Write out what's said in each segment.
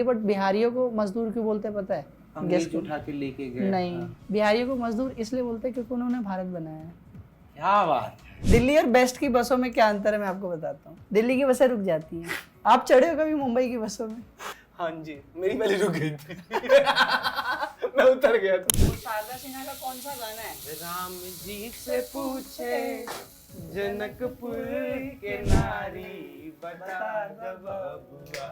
But बिहारियों को मजदूर क्यों बोलते हैं पता है? अंग्रेज उठा के लेके गए। नहीं, हाँ। बिहारियों को मजदूर इसलिए बोलते हैं क्योंकि उन्होंने भारत बनाया है। क्या बात। दिल्ली और बेस्ट की बसों में क्या अंतर है मैं आपको बताता हूँ। दिल्ली की बसें रुक जाती हैं। आप चढ़े हो कभी मुंबई की बसों में? हाँ जी, मेरी पहले रुक गई थी। मैं उतर गया था। वो शारदा सिन्हा का कौन सा गाना है? राम जी से पूछे जनकपुर के नारी, बता दो बबुआ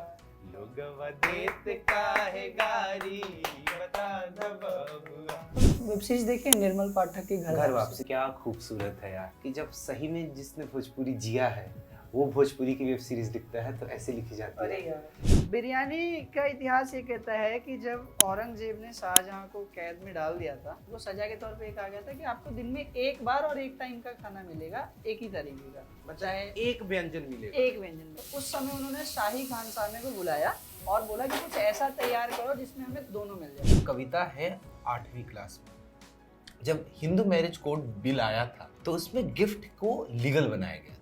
लोगवा देत काहे गारी, बता दो बबुआ। वेब सीरीज देखिए निर्मल पाठक की घर वापसी। क्या खूबसूरत है यार कि जब सही में जिसने भोजपुरी जिया है वो भोजपुरी की वेब सीरीज लिखता है तो ऐसे लिखी जाती अरे है। यार, बिरयानी का इतिहास ये कहता है कि जब औरंगजेब ने शाहजहां को कैद में डाल दिया था, वो सजा के तौर पे कहा गया था कि आपको दिन में एक बार और एक टाइम का खाना मिलेगा, एक ही तरीके का, बचाए एक व्यंजन मिलेगा। एक व्यंजन। तो उस समय उन्होंने शाही खानसामे को बुलाया और बोला कि कुछ ऐसा तैयार करो जिसमें हमें दोनों मिल जाए। कविता है 8वीं क्लास में। जब हिंदू मैरिज कोड बिल आया था तो उसमें गिफ्ट को लीगल बनाया गया था।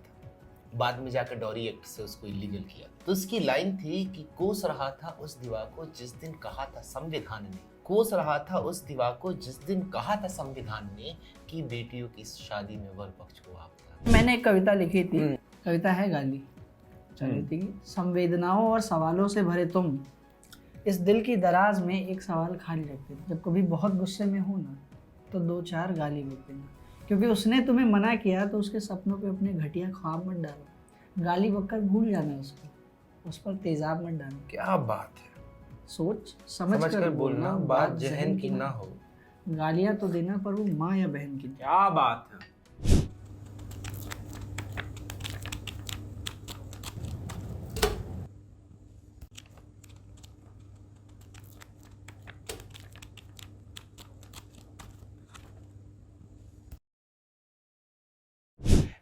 बाद में जाकर डॉरी एक्ट से उसको इलीगल किया। तो उसकी लाइन थी कि कोस रहा था उस दीवार को जिस दिन कहा था संविधान ने, कोस रहा था उस दीवार को जिस दिन कहा था संविधान ने कि बेटियों की शादी में वर पक्ष को आप। मैंने एक कविता लिखी थी, कविता है गाली, चली थी कि संवेदनाओं और सवालों से भरे तुम इस दिल की दराज में एक सवाल खाली रखते थे। जब कभी बहुत गुस्से में हो ना तो 2-4 गाली देते हैं, क्योंकि उसने तुम्हें मना किया तो उसके सपनों पे अपने घटिया ख्वाब मत डालो। गाली बककर भूल जाना उसको, उस पर तेजाब मत डालो। क्या बात है। सोच समझ कर बोलना, बात जहन की ना हो। गालियां तो देना पर वो माँ या बहन की। क्या बात है।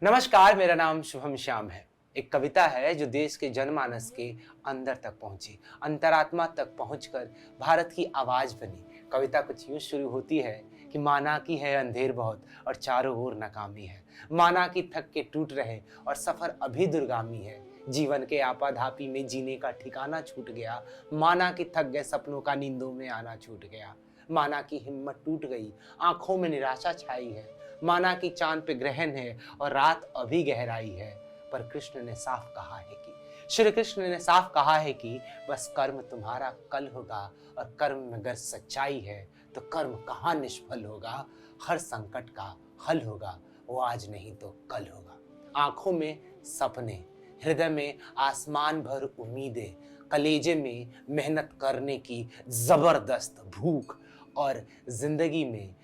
नमस्कार, मेरा नाम शुभम श्याम है। एक कविता है जो देश के जनमानस के अंदर तक पहुंची, अंतरात्मा तक पहुंचकर भारत की आवाज बनी। कविता कुछ यूं शुरू होती है कि माना की है अंधेर बहुत और चारों ओर नाकामी है, माना की थक के टूट रहे और सफर अभी दुर्गामी है, जीवन के आपाधापी में जीने का ठिकाना छूट गया, माना की थक गए सपनों का नींदों में आना छूट गया, माना की हिम्मत टूट गई, आंखों में निराशा छाई है, माना कि चांद पे ग्रहण है और रात अभी गहराई है, पर कृष्ण ने साफ कहा है कि, श्री कृष्ण ने साफ कहा है कि बस कर्म तुम्हारा कल होगा और कर्म में अगर सच्चाई है तो कर्म कहाँ निष्फल होगा, हर संकट का हल होगा, वो आज नहीं तो कल होगा। आंखों में सपने, हृदय में आसमान भर उम्मीदें, कलेजे में मेहनत करने की जबरदस्त भूख और जिंदगी में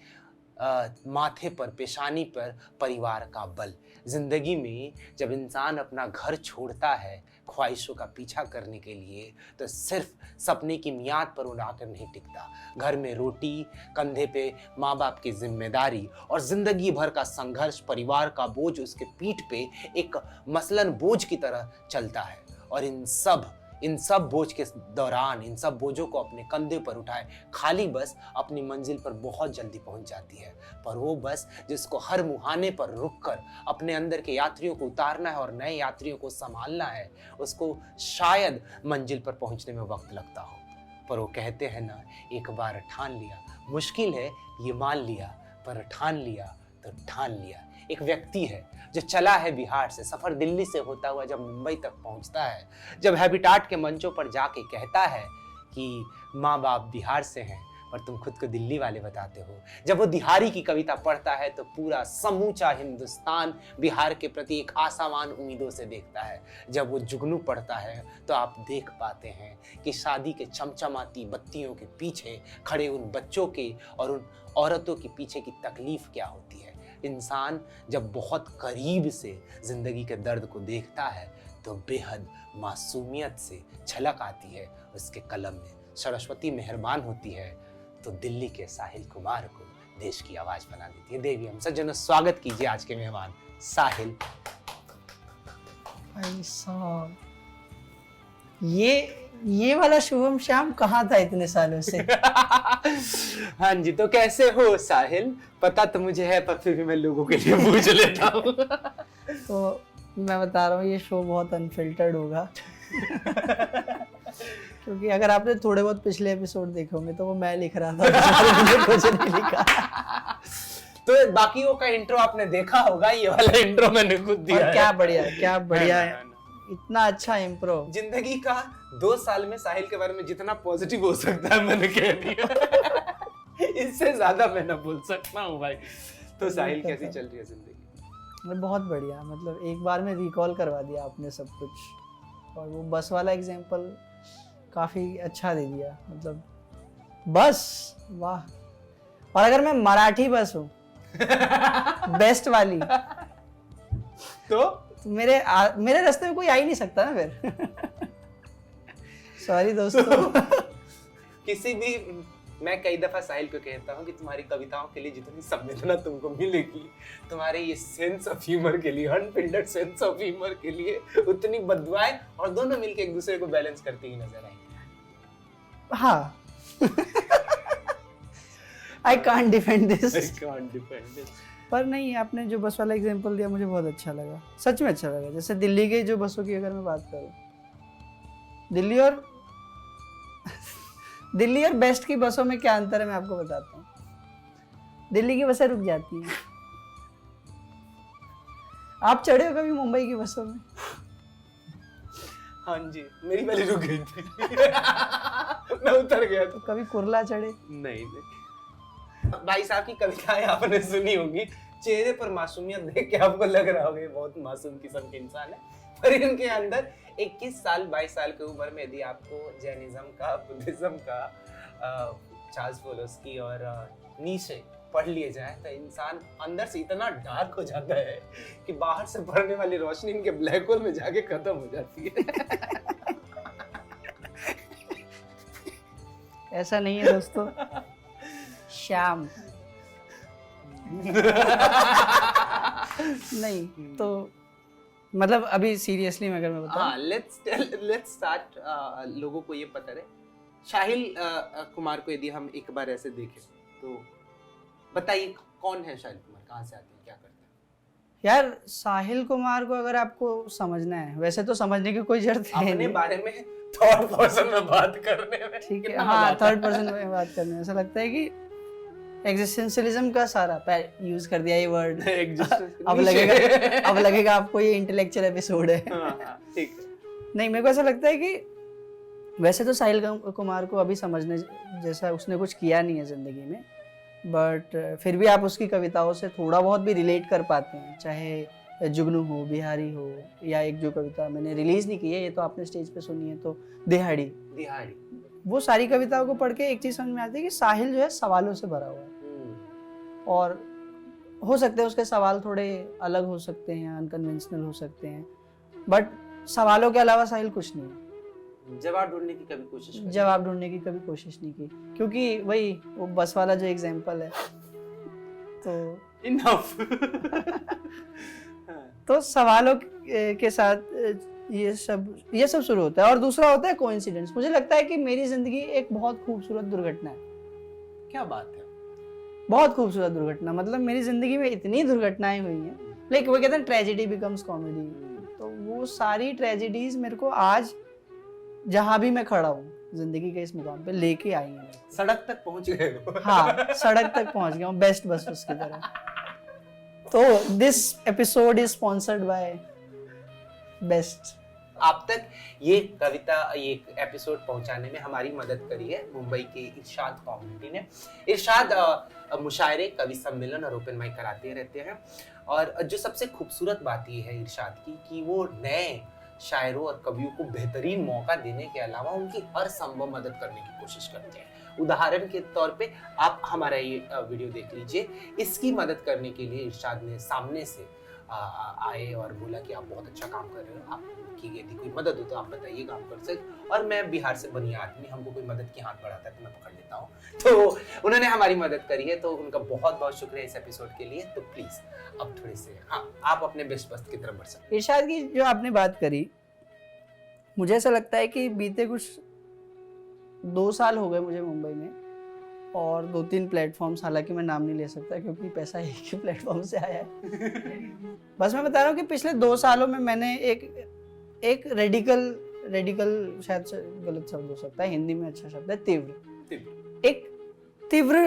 माथे पर, पेशानी पर परिवार का बल। जिंदगी में जब इंसान अपना घर छोड़ता है ख्वाहिशों का पीछा करने के लिए तो सिर्फ सपने की मियाद पर उड़ाकर नहीं टिकता। घर में रोटी, कंधे पे माँ बाप की जिम्मेदारी और जिंदगी भर का संघर्ष, परिवार का बोझ उसके पीठ पे एक मसलन बोझ की तरह चलता है। और इन सब बोझ के दौरान इन सब बोझों को अपने कंधे पर उठाए खाली बस अपनी मंजिल पर बहुत जल्दी पहुंच जाती है। पर वो बस जिसको हर मुहाने पर रुककर अपने अंदर के यात्रियों को उतारना है और नए यात्रियों को संभालना है, उसको शायद मंजिल पर पहुंचने में वक्त लगता हो। पर वो कहते हैं ना, एक बार ठान लिया, मुश्किल है ये मान लिया, पर ठान लिया तो ठान लिया। एक व्यक्ति है जो चला है बिहार से, सफर दिल्ली से होता हुआ जब मुंबई तक पहुंचता है, जब हैबिटाट के मंचों पर जाके कहता है कि माँ बाप बिहार से हैं पर तुम खुद को दिल्ली वाले बताते हो, जब वो दिहारी की कविता पढ़ता है तो पूरा समूचा हिंदुस्तान बिहार के प्रति एक आशावान उम्मीदों से देखता है। जब वो जुगनू पढ़ता है तो आप देख पाते हैं कि शादी के चमचमाती बत्तियों के पीछे खड़े उन बच्चों के और उन औरतों के पीछे की तकलीफ क्या होती है। इंसान जब बहुत करीब से जिंदगी के दर्द को देखता है तो बेहद मासूमियत से झलक आती है उसके कलम में। सरस्वती मेहरबान होती है तो दिल्ली के साहिल कुमार को देश की आवाज बना देती है। देवी हम सज्जनों, स्वागत कीजिए आज के मेहमान साहिल। भाई साहब, ये वाला शुभम श्याम कहाँ था इतने सालों से? हाँ जी, तो कैसे हो साहिल? पता तो मुझे है पर फिर भी मैं लोगों के लिए पूछ लेता हूँ। तो मैं बता रहा हूँ ये शो बहुत अनफिल्टर्ड होगा क्योंकि अगर आपने थोड़े बहुत पिछले एपिसोड देखे होंगे तो वो मैं लिख रहा था, मैंने कुछ नहीं लिखा। तो बाकियों का इंट्रो आपने देखा होगा, ये वाला इंट्रो मैंने खुद दिया और है। क्या बढ़िया है, इतना अच्छा इम्प्रो। जिंदगी का 2 साल में साहिल के बारे में जितना पॉजिटिव हो सकता है मैंने कह दिया। इससे ज्यादा मैं ना बोल सकता हूँ भाई। तो साहिल कैसी चल रही है जिंदगी? बहुत बढ़िया, मतलब एक बार में रिकॉल करवा दिया आपने सब कुछ। और वो बस वाला एग्जांपल काफी अच्छा दे दिया, मतलब बस वाह। और अगर मैं मराठी बस हूँ बेस्ट वाली तो मेरे रास्ते में कोई आ ही नहीं सकता ना फिर। सॉरी दोस्तों। किसी भी, मैं कई दफा साहिल को कहता हूँ कि तुम्हारी कविताओं के लिए जितनी संवेदना तुमको मिलेगी, तुम्हारे ये सेंस ऑफ ह्यूमर के लिए, अनफिल्टर्ड सेंस ऑफ ह्यूमर के लिए उतनी बददुआएं, और दोनों मिलके एक दूसरे को बैलेंस करती ही नजर आएंगी। हाँ। I can't defend this. पर नहीं, आपने जो बस वाला एग्जांपल दिया मुझे बहुत अच्छा लगा, सच में अच्छा लगा। जैसे दिल्ली के जो बसों की अगर मैं बात करूँ, दिल्ली और बेस्ट की बसों में क्या अंतर है मैं आपको बताता हूँ। दिल्ली की बसें रुक जाती हैं। आप चढ़े हो कभी मुंबई की बसों में? हाँ जी, मेरी पहले रुक गई थी। मैं उतर गया तो कभी कुर्ला चढ़े? नहीं। भाई साहब की कविताएं आपने सुनी होंगी, चेहरे पर मासूमियत देख के आपको लग रहा होगा ये बहुत मासूम किस्म के इंसान है, पर इनके अंदर 21 साल 22 साल की उम्र में यदि आपको जैनिज्म का, बुद्धिज्म का, चार्ल्स फोलोस्की और नीशे पढ़ लिए जाए तो इंसान अंदर से इतना डार्क हो जाता है कि बाहर से पड़ने वाली रोशनी इनके ब्लैक होल में जाके खत्म हो जाती है। ऐसा नहीं है दोस्तों, श्याम। नहीं तो मतलब अभी सीरियसली अगर मैं बताऊं, लेट्स स्टार्ट। लोगों को ये पता रहे, साहिल कुमार को यदि हम एक बार ऐसे देखें तो बताइए कौन है साहिल कुमार, कहाँ से आते हैं, क्या करते हैं? यार साहिल कुमार को अगर आपको समझना है, वैसे तो समझने की कोई जरूरत है अपने नहीं, बारे में थर्ड पर्सन में बात करने में ठीक है। हाँ, थर्ड पर्सन में बात करने में ऐसा लगता है कि एग्जिस्टेंशियलिज्म का सारा यूज कर दिया ये वर्ड। अब लगेगा आपको ये इंटेलेक्चुअल एपिसोड है। ठीक है। नहीं, मेरे को ऐसा लगता है कि वैसे तो साहिल कुमार को अभी समझने जैसा उसने कुछ किया नहीं है जिंदगी में, बट फिर भी आप उसकी कविताओं से थोड़ा बहुत भी रिलेट कर पाते हैं, चाहे जुगनू हो, बिहारी हो, या एक जो कविता मैंने रिलीज नहीं की है, ये तो आपने स्टेज पे सुनी है, तो दिहाड़ी। वो सारी कविताओं को पढ़ के एक चीज समझ में आती है कि साहिल जो है सवालों से भरा हुआ है, और हो सकते हैं उसके सवाल थोड़े अलग हो सकते हैं, अनकन्वेंशनल हो सकते हैं, बट सवालों के अलावा साहिल कुछ नहीं है। जवाब ढूंढने की कभी कोशिश नहीं की, क्योंकि वही वो बस वाला जो एग्जांपल है, तो इनफ। तो सवालों के साथ ये सब शुरू होता है। और दूसरा होता है कोइंसिडेंस। मुझे लगता है कि मेरी जिंदगी एक बहुत खूबसूरत दुर्घटना है। क्या बात है? बहुत खूबसूरत दुर्घटना, मतलब मेरी जिंदगी में इतनी दुर्घटनाएं हुई हैं, लाइक वो कहते हैं ट्रेजेडी बिकम्स कॉमेडी, तो वो सारी ट्रेजेडीज मेरे को आज जहां भी मैं खड़ा हूँ जिंदगी के इस मुकाम पे लेके आई हैं। सड़क तक पहुंच गए हो। हाँ, सड़क तक पहुंच गया हूँ, बेस्ट बस उसकी तरह। तो this episode is sponsored by best. आप तक ये कविता, ये एपिसोड पहुंचाने में हमारी मदद करी है मुंबई के इरशाद कम्युनिटी ने। इरशाद मुशायरे, कवि सम्मेलन और ओपन माइक कराते रहते हैं, और जो सबसे खूबसूरत बात ये है इरशाद की कि वो नए शायरों और कवियों को बेहतरीन मौका देने के अलावा उनकी हर संभव मदद करने की कोशिश करते हैं। उदाहरण के तौर पे आप हमारा ये वीडियो देख लीजिए, इसकी मदद करने के लिए इरशाद ने सामने से आए और बोला कि आप बहुत अच्छा काम कर रहे हो, आपकी यदि कोई मदद हो तो आप बताइएगा, आप कर सकते। और मैं बिहार से बनिया आदमी, हमको कोई मदद की हाथ बढ़ाता है तो मैं पकड़ लेता हूँ, तो उन्होंने हमारी मदद करी है, तो उनका बहुत बहुत शुक्रिया इस एपिसोड के लिए। तो प्लीज अब थोड़े से आप अपने बेस्ट बस्ट की तरफ बढ़ सकते। इरशाद की जो आपने बात करी, मुझे ऐसा लगता है कि बीते कुछ 2 साल हो गए मुझे मुंबई में, और 2-3 प्लेटफॉर्म्स, हालांकि मैं नाम नहीं ले सकता क्योंकि पैसा एक ही प्लेटफॉर्म से आया है। बस मैं बता रहा हूँ कि पिछले 2 सालों में मैंने एक रेडिकल रेडिकल शायद से गलत शब्द हो सकता है, हिंदी में अच्छा शब्द है तीव्र। तीव्र। एक तीव्र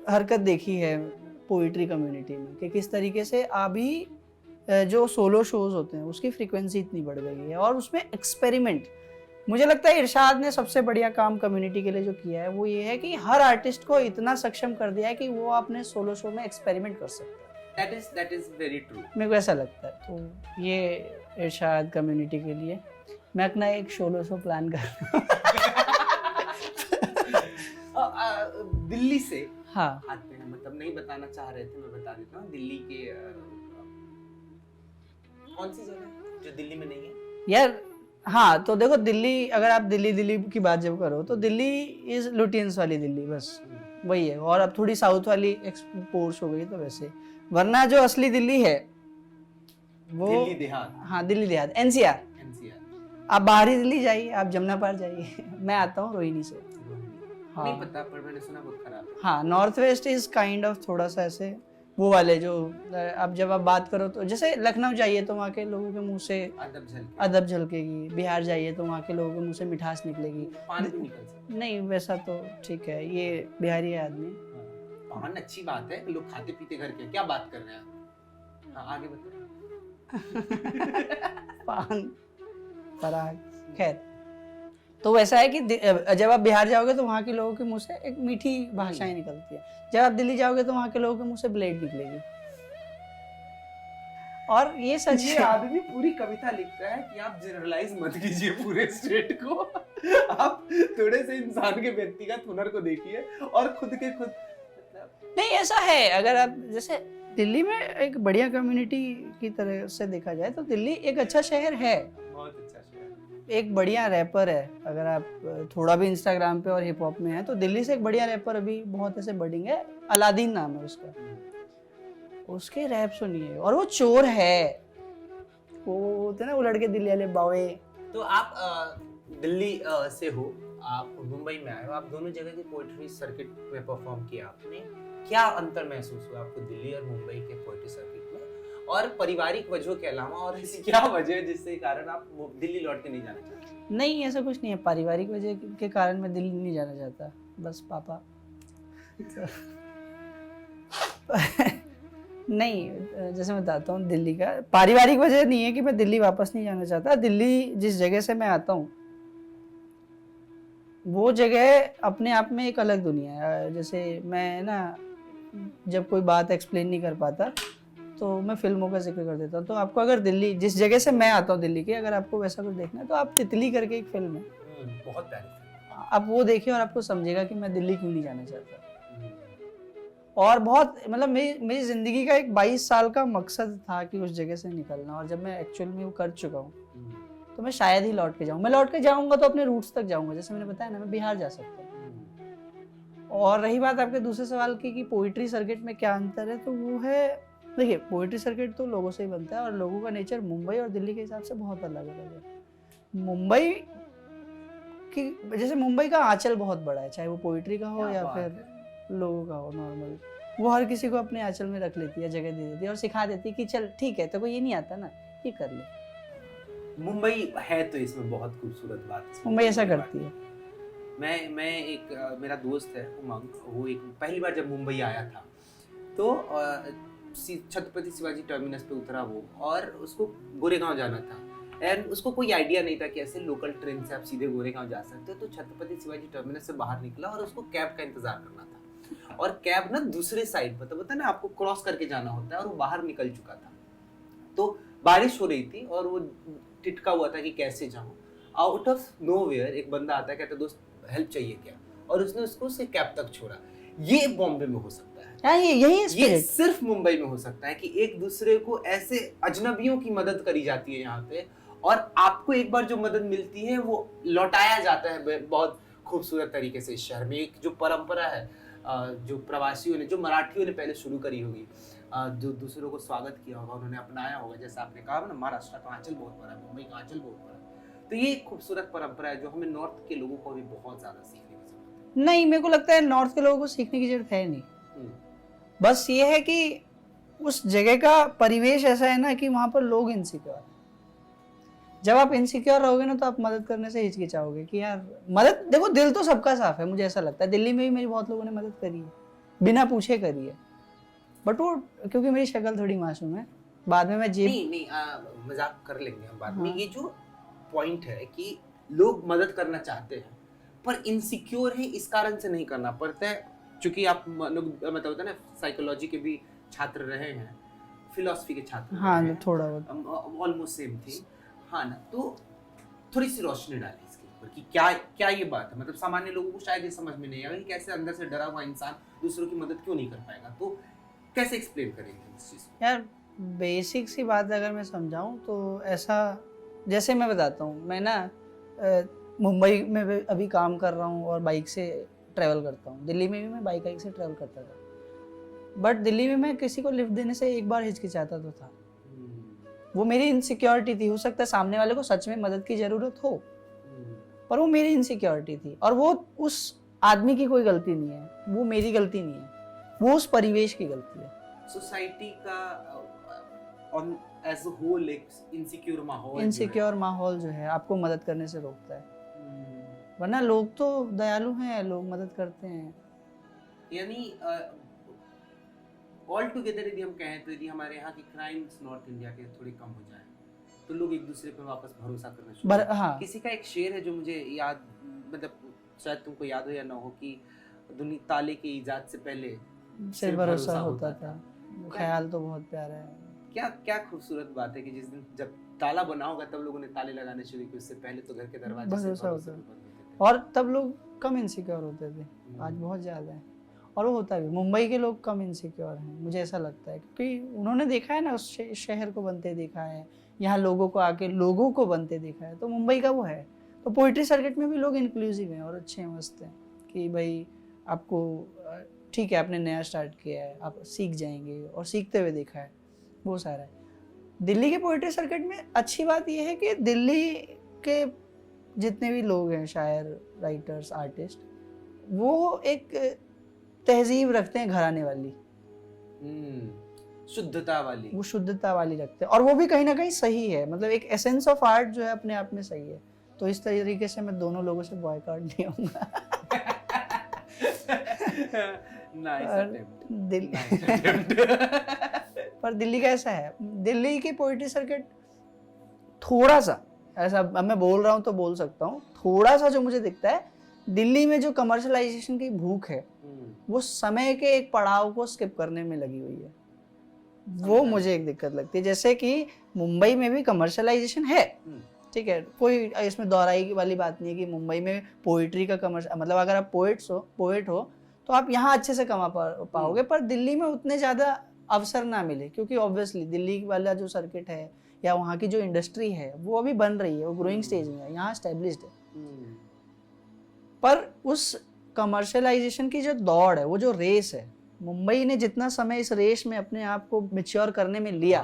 हरकत देखी है पोइट्री कम्युनिटी में कि किस तरीके से अभी जो सोलो शोज होते हैं उसकी फ्रीक्वेंसी इतनी बढ़ गई है, और उसमें एक्सपेरिमेंट, मुझे लगता है इरशाद ने सबसे बढ़िया काम कम्युनिटी के लिए जो किया है वो ये है कि हर आर्टिस्ट को इतना सक्षम कर दिया है कि वो अपने सोलो शो में एक्सपेरिमेंट कर सकता है। That is very true. मेरे को ऐसा लगता है, तो ये इरशाद कम्युनिटी के लिए मैं अपना एक सोलो शो प्लान कर दिल्ली से हाँ आते हैं, मतलब नहीं बताना चाह रहे थे, मैं बता देता हूँ। दिल्ली के कौन सी जगह जो दिल्ली में नहीं है यार? हाँ तो देखो, दिल्ली, अगर आप दिल्ली की बात जब करो तो दिल्ली इज लुटियंस वाली दिल्ली, बस वही है। और अब थोड़ी साउथ वाली एक्सपोर्ट्स हो गई तो वैसे, वरना जो असली दिल्ली है वो दिल्ली देहात, हाँ दिल्ली देहात, एनसीआर। आप बाहरी दिल्ली जाइए, आप जमुना पार जाइए मैं आता हूँ रोहिणी से। हाँ नहीं पता, पर मैंने सुना बहुत खराब है। हाँ, north west is kind of थोड़ा सा ऐसे वो वाले जो, अब जब आप बात करो तो जैसे लखनऊ जाइए तो वहाँ के लोगों के मुंह से अदब झलकेगी, बिहार जाइए तो वहाँ के लोगों के मुंह से मिठास निकलेगी, पान भी निकल सकता नहीं वैसा तो ठीक है, ये बिहारी है आदमी। है। पान अच्छी बात है, लोग खाते पीते घर के, क्या बात कर रहे हैं आप? हाँ, आगे बताओ। पान, पराग, खैर तो वैसा है कि जब आप बिहार जाओगे तो वहाँ के लोगों के मुंह से एक मीठी भाषाएं निकलती है, जब आप दिल्ली जाओगे तो वहाँ के लोगों के मुंह से ब्लेड निकलेगी। और ये सच ये है। आदमी पूरी कविता लिखता है कि आप जनरलाइज मत कीजिए पूरे स्टेट को, आप थोड़े से इंसान के व्यक्तिगत हुनर को देखिए और खुद के खुद, नहीं ऐसा है, अगर आप जैसे दिल्ली में एक बढ़िया कम्युनिटी की तरह से देखा जाए तो दिल्ली एक अच्छा शहर है, बहुत अच्छा शहर, एक बढ़िया रैपर है। अगर आप थोड़ा भी इंस्टाग्राम पे और हिप हॉप में है तो दिल्ली से एक बढ़िया रैपर अभी बहुत ऐसे बडिंग है, अलादीन नाम है उसका, उसके रैप सुनिए। और वो चोर है, वो होते ना वो लड़के दिल्ली वाले बावे। तो आप दिल्ली से हो, आप मुंबई में आए हो, आप दोनों जगह की पोएट्री सर्किट में परफॉर्म किया आपने, क्या अंतर महसूस हुआ आपको दिल्ली और मुंबई के पोएट्री सर्किट में? और पारिवारिक वजहों के अलावा और ऐसी क्या वजह है जिसके कारण आप दिल्ली लौट के नहीं जाना चाहते? नहीं ऐसा कुछ नहीं है, पारिवारिक वजह के कारण मैं दिल्ली नहीं जाना चाहता, बस पापा नहीं, जैसे मैं बताता हूँ दिल्ली का पारिवारिक वजह नहीं है कि मैं दिल्ली वापस नहीं जाना चाहता। दिल्ली जिस जगह से मैं आता हूँ वो जगह अपने आप में एक अलग दुनिया है। जैसे मैं ना जब कोई बात एक्सप्लेन नहीं कर पाता तो मैं फिल्मों का जिक्र कर देता हूँ। तो आपको अगर दिल्ली, जिस जगह से मैं आता हूँ दिल्ली की, अगर आपको वैसा कुछ देखना है तो आप तितली करके एक फिल्म है, बहुत प्यारी फिल्म, आप वो देखिए और आपको समझेगा कि मैं दिल्ली क्यों नहीं जाना चाहता। और बहुत मतलब मेरी ज़िंदगी का एक 22 साल का मकसद था कि उस जगह से निकलना, और जब मैं एक्चुअल में वो कर चुका हूँ तो मैं शायद ही लौट के जाऊँ। मैं लौट के जाऊँगा तो अपने रूट्स तक जाऊँगा, जैसे मैंने बताया ना मैं बिहार जा सकता हूँ। और रही बात आपके दूसरे सवाल की कि पोइट्री सर्किट में क्या अंतर है, तो वो है, देखिए पोइट्री सर्किट तो लोगों से ही बनता है और लोगों का नेचर मुंबई और दिल्ली के हिसाब से बहुत अलग अलग है। मुंबई की, जैसे मुंबई का आंचल बहुत बड़ा है, चाहे वो पोइट्री का हो या फिर लोगों का हो नॉर्मल, वो हर किसी को अपने आंचल में रख लेती है, जगह दे देती है और सिखा देती है कि चल ठीक है, तो कोई ये नहीं आता ना, ये कर ले। मुंबई है तो इसमें बहुत खूबसूरत बात, मुंबई ऐसा करती है। मैं एक मेरा दोस्त है उमंग, वो एक पहली बार जब मुंबई आया था तो छत्रपति शिवाजी टर्मिनस पे उतरा वो, और उसको गोरेगांव जाना था एंड उसको कोई आइडिया नहीं था कि ऐसे लोकल ट्रेन से आप सीधे गोरेगांव जा सकते हो। तो छत्रपति शिवाजी टर्मिनस से बाहर निकला और उसको कैब का इंतजार करना था, और कैब ना दूसरे साइड मतलब होता है ना, आपको क्रॉस करके जाना होता है, और वो बाहर निकल चुका था। तो बारिश हो रही थी और वो टिटका हुआ था कि कैसे जाऊं। आउट ऑफ नोवेयर एक बंदा आता है, कहता है दोस्त हेल्प चाहिए क्या, और उसने उसको उसके कैब तक छोड़ा। ये बॉम्बे में हो सकता है, ये सिर्फ मुंबई में हो सकता है कि एक दूसरे को ऐसे अजनबियों की मदद करी जाती है यहाँ पे, और आपको एक बार जो मदद मिलती है वो लौटाया जाता है बहुत खूबसूरत तरीके से। इस शहर में एक जो परंपरा है, जो प्रवासियों ने, जो मराठियों ने पहले शुरू करी होगी, जो दूसरों को स्वागत किया होगा, उन्होंने अपनाया होगा। जैसे आपने कहा ना, महाराष्ट्र का आंचल बहुत बड़ा है, मुंबई का आंचल बहुत बड़ा है, तो ये एक खूबसूरत परंपरा है जो हमें नॉर्थ के लोगों को भी बहुत ज्यादा सीखने की जरूरत है। नहीं, मेरे को लगता है नॉर्थ के लोगों को सीखने की जरूरत है नहीं, बस ये है कि उस जगह का परिवेश ऐसा है ना कि वहां पर लोग इनसिक्योर हैं। जब आप इनसिक्योर रहोगे ना तो आप मदद करने से हिचकिचाओगे कि यार मदद, देखो दिल तो सबका साफ है, मुझे ऐसा लगता है। दिल्ली में भी मेरी बहुत लोगों ने मदद करी है, बिना पूछे करी है, बट वो क्योंकि मेरी शक्ल थोड़ी मासूम है, बाद में मैं जेब नहीं मजाक कर लेंगे हम बाद में। हाँ। ये जो पॉइंट है कि लोग मदद करना चाहते हैं पर इनसिक्योर है, इस कारण से नहीं करना पड़ता है। चूंकि आप मतलब होता है ना, साइकोलॉजी के भी छात्र रहे हैं, फिलॉसफी के छात्र हाँ रहे हैं, थोड़ा बहुत ऑलमोस्ट सेम थी, हाँ ना। तो थोड़ी सी रोशनी डाली इसके ऊपर कि क्या क्या ये बात है। मतलब सामान्य लोगों को शायद ये समझ में नहीं आएगा कि कैसे अंदर से डरा हुआ इंसान दूसरों की मदद क्यों नहीं कर पाएगा। तो कैसे एक्सप्लेन करेंगे इस चीज को? यार बेसिक सी बात अगर मैं समझाऊं तो ऐसा, जैसे मैं बताता हूँ, मैं ना मुंबई में भी अभी काम कर रहा हूँ और बाइक से ट्रैवल करता हूँ। दिल्ली में भी मैं बाइक से ट्रैवल करता था, बट दिल्ली में मैं किसी को लिफ्ट देने से एक बार हिचकिचाता तो था। वो मेरी इनसिक्योरिटी थी। हो सकता है सामने वाले को सच में मदद की जरूरत हो, पर वो मेरी इनसिक्योरिटी थी, और वो उस आदमी की कोई गलती नहीं है, वो मेरी गलती नहीं है, वो उस परिवेश की गलती है। सोसाइटी का ऑन एज अ होल एक इनसिक्योर माहौल इनसिक्योर माहौल जो है आपको मदद करने से रोकता है। वरना लोग तो दयालु हैं, लोग मदद करते हैं। यानी ऑल टुगेदर यदि हम कहें तो यदि हमारे यहाँ की क्राइम्स नॉर्थ इंडिया के थोड़ी कम हो जाए तो लोग एक दूसरे पे वापस भरोसा करना शुरू करें। हाँ। किसी का एक शेर है जो मुझे याद, मतलब शायद तुमको याद हो या ना हो, कि दुनिया ताले की इजाद से पहले सिर्फ भरोसा होता था। ख्याल तो बहुत प्यारा है। क्या क्या खूबसूरत बात है कि जिस दिन जब ताला बना होगा तब लोगों ने ताले लगाने शुरू किए, उससे पहले तो घर के दरवाजे से भरोसा होता बंद होते थे। और तब लोग कम इनसिक्योर होते थे, आज बहुत ज़्यादा है। और वो होता भी, मुंबई के लोग कम इनसिक्योर हैं, मुझे ऐसा लगता है, क्योंकि उन्होंने देखा है ना, उस शहर को बनते देखा है, यहाँ लोगों को आके लोगों को बनते देखा है, तो मुंबई का वो है। तो पोइट्री सर्किट में भी लोग इंक्लूसिव हैं और अच्छे हैं, मस्त हैं कि भाई आपको ठीक है, आपने नया स्टार्ट किया है, आप सीख जाएंगे, और सीखते हुए देखा है, वो सारा है। दिल्ली के पोइट्री सर्किट में अच्छी बात यह है कि दिल्ली के जितने भी लोग हैं, शायर, राइटर्स, आर्टिस्ट, वो एक तहजीब रखते हैं घराने वाली, शुद्धता वाली, वो शुद्धता वाली रखते हैं, और वो भी कहीं ना कहीं सही है। मतलब एक एसेंस ऑफ आर्ट जो है अपने आप में सही है। तो इस तरीके से मैं दोनों लोगों से बॉयकॉट नहीं होऊंगा। पर दिल्ली का ऐसा है, दिल्ली की पोइट्री सर्किट थोड़ा सा ऐसा, अब मैं बोल रहा हूँ तो बोल सकता हूँ, थोड़ा सा जो मुझे दिखता है, दिल्ली में जो कमर्शलाइजेशन की भूख है, वो समय के एक पड़ाव को स्किप करने में लगी हुई है। वो मुझे एक दिक्कत लगती है। जैसे कि मुंबई में भी कमर्शलाइजेशन है, ठीक है, कोई इसमें दोहराई वाली बात नहीं है कि मुंबई में पोइट्री का कमर्शियल, मतलब अगर आप पोएट हो तो आप यहाँ अच्छे से कमा पाओगे, पर दिल्ली में उतने ज़्यादा अवसर ना मिले, क्योंकि ऑब्वियसली दिल्ली वाला जो सर्किट है या वहाँ की जो इंडस्ट्री है वो अभी बन रही है, वो ग्रोइंग स्टेज में है, यहाँ एस्टेब्लिश्ड है। पर उस कमर्शलाइजेशन की जो दौड़ है, वो जो रेस है, मुंबई ने जितना समय इस रेस में अपने आप को मैच्योर करने में लिया,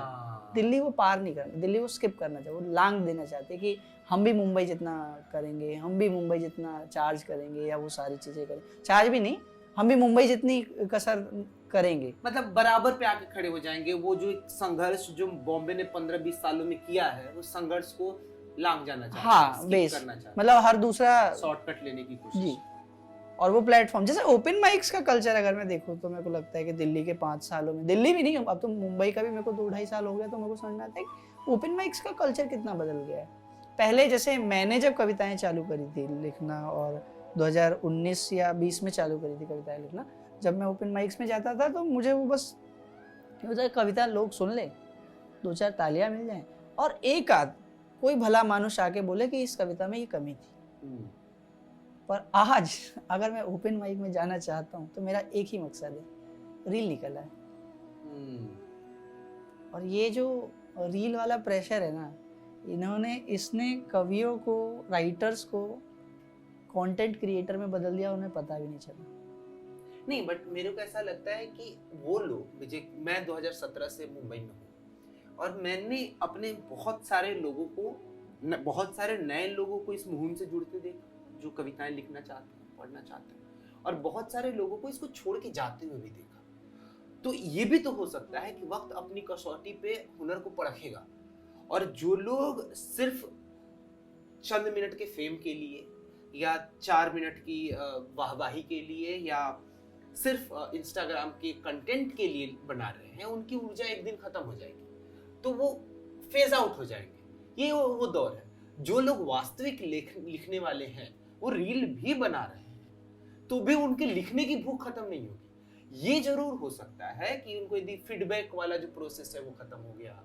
दिल्ली वो पार नहीं करना, दिल्ली वो स्किप करना चाहते, वो लांग देना चाहते कि हम भी मुंबई जितना करेंगे, हम भी मुंबई जितना चार्ज करेंगे, या वो सारी चीज़ें करेंगे, चार्ज भी नहीं, हम भी मुंबई जितनी कसर करेंगे, मतलब बराबर पे आके खड़े हो जाएंगे। वो जो एक संघर्ष जो बॉम्बे ने 15-20 सालों में किया है, उस संघर्ष को लांग जाना चाहते हैं, हाँ बेस, मतलब हर दूसरा शॉर्टकट लेने की कोशिश जी। और वो प्लेटफॉर्म, जैसे ओपन माइक्स का कल्चर अगर मैं देखूँ तो मेरे को लगता है कि दिल्ली के 5 सालों में, दिल्ली भी नहीं, अब तो मुंबई का भी मेरे को 2-2.5 साल हो गया, तो मेरे को समझ में आता है कि ओपन माइक्स का कल्चर कितना बदल गया है। पहले जैसे मैंने जब कविताएं चालू करी थी लिखना, और 2019 या 20 में चालू करी थी कविताएं लिखना, जब मैं ओपन माइक्स में जाता था तो मुझे वो बस कविता लोग सुन ले, 2-4 तालियां मिल जाएं, और एक आध कोई भला मानुष आके बोले कि इस कविता में ये कमी थी। पर आज अगर मैं ओपन माइक में जाना चाहता हूँ तो मेरा एक ही मकसद है, रील निकल आए। और ये जो रील वाला प्रेशर है ना, इसने कवियों को, राइटर्स को कंटेंट क्रिएटर में बदल दिया, उन्हें पता भी नहीं चला। नहीं, बट मेरे को ऐसा लगता है कि वो लोग, मैं 2017 से मुंबई में हूँ, और मैंने अपने बहुत सारे लोगों को, बहुत सारे नए लोगों को इस मुहिम से जुड़ते देखा, जो कविताएं लिखना चाहते हैं, पढ़ना चाहते हैं, और बहुत सारे लोगों को इसको छोड़ के जाते हुए भी देखा। तो ये भी तो हो सकता है कि वक्त अपनी कसौटी पे हुनर को परखेगा, और जो लोग सिर्फ चंद मिनट के फेम के लिए या 4 मिनट की वाहवाही के लिए या सिर्फ इंस्टाग्राम के कंटेंट के लिए बना रहे हैं, उनकी ऊर्जा एक दिन खत्म हो जाएगी, तो वो फेज आउट हो जाएंगे। ये वो दौर है। जो लोग वास्तविक लिखने वाले हैं, वो रील भी बना रहे हैं, तो भी उनके लिखने की भूख खत्म नहीं होगी। ये जरूर हो सकता है कि उनको यदि फीडबैक वाला जो प्रोसेस है वो खत्म हो गया,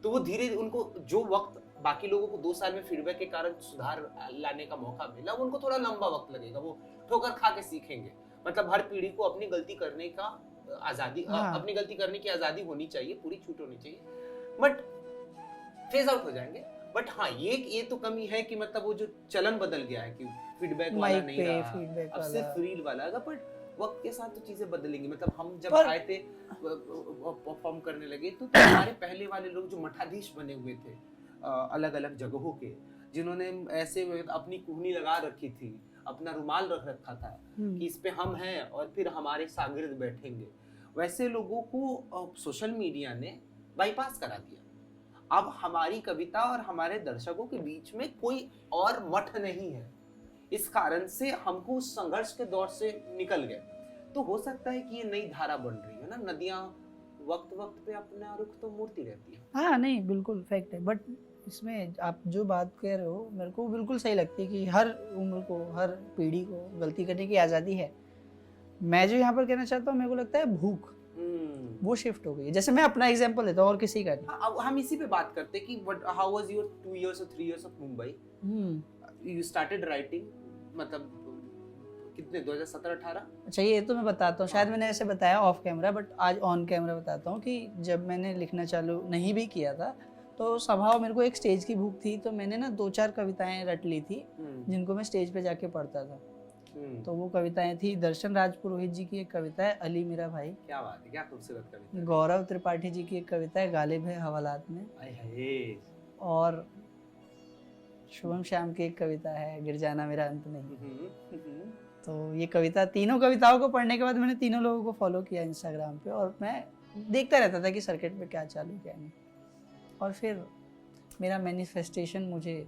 तो वो धीरे उनको जो वक्त बाकी लोगों को 2 साल में फीडबैक के कारण सुधार लाने का मौका मिला, उनको थोड़ा लंबा वक्त लगेगा। वो ठोकर खा के सीखेंगे। मतलब हर पीढ़ी को अपनी गलती करने का आजादी, अपनी गलती करने की आजादी होनी चाहिए, पूरी छूट होनी चाहिए, बट फेज आउट हो जाएंगे। बट हाँ, ये तो कमी है कि मतलब वो जो चलन बदल गया है कि फीडबैक वाला नहीं रहा, अब सिर्फ रील वाला है। बट वक्त के साथ तो चीजें बदलेंगी। मतलब हम जब आए थे परफॉर्म करने लगे, तो हमारे पहले वाले लोग जो मठाधीश बने हुए थे अलग अलग जगहों के, जिन्होंने ऐसे अपनी कुहनी लगा रखी थी, अपना रुमाल रख रखा था कि इस पे हम हैं और फिर हमारे शागिर्द बैठेंगे, वैसे लोगों को सोशल मीडिया ने बाईपास करा दिया। अब हमारी कविता और हमारे दर्शकों के बीच में कोई और मठ नहीं है। इस कारण से हमको उस संघर्ष के दौर से निकल गए। तो हो सकता है कि ये नई धारा बन रही है ना, नदियां वक्त वक्त पे अपना रुख तो मोड़ती रहती है। हाँ नहीं, बिल्कुल फैक्ट है। बट इसमें आप जो बात कह रहे हो मेरे को बिल्कुल सही लगती है कि हर उम्र को, हर पीढ़ी को गलती करने की आज़ादी है। मैं जो यहाँ पर कहना चाहता हूँ, मेरे को लगता है भूख वो शिफ्ट हो गई है। जैसे मैं अपना एग्जांपल लेता हूँ और किसी का नहीं। अब हम इसी पे बात करते हैं कि how was your 2 years or 3 years of Mumbai? You started writing मतलब कितने 2017-18? अच्छा, ये तो मैं बताता हूँ, शायद मैंने ऐसे बताया ऑफ कैमरा, बट आज ऑन कैमरा बताता हूँ कि जब मैंने लिखना चालू नहीं भी किया था, तो स्वभाव मेरे को एक स्टेज की भूख थी। तो मैंने ना 2-4 कविताएं रट ली थी जिनको मैं स्टेज पे जाके पढ़ता था। तो वो कविताएं थी दर्शन राजपुरोहित जी की एक कविता है अली मेरा भाई, क्या बात है, क्या खूबसूरत कविता। गौरव त्रिपाठी जी की एक कविता है गालिब है हवालात में, और शुभम श्याम की एक कविता है गिर जाना मेरा अंत नहीं। तो ये कविता, तीनों कविताओं को पढ़ने के बाद मैंने तीनों लोगों को फॉलो किया इंस्टाग्राम पे, और मैं देखता रहता था कि सर्किट पे क्या चालू क्या नहीं। और फिर मेरा मैनिफेस्टेशन मुझे,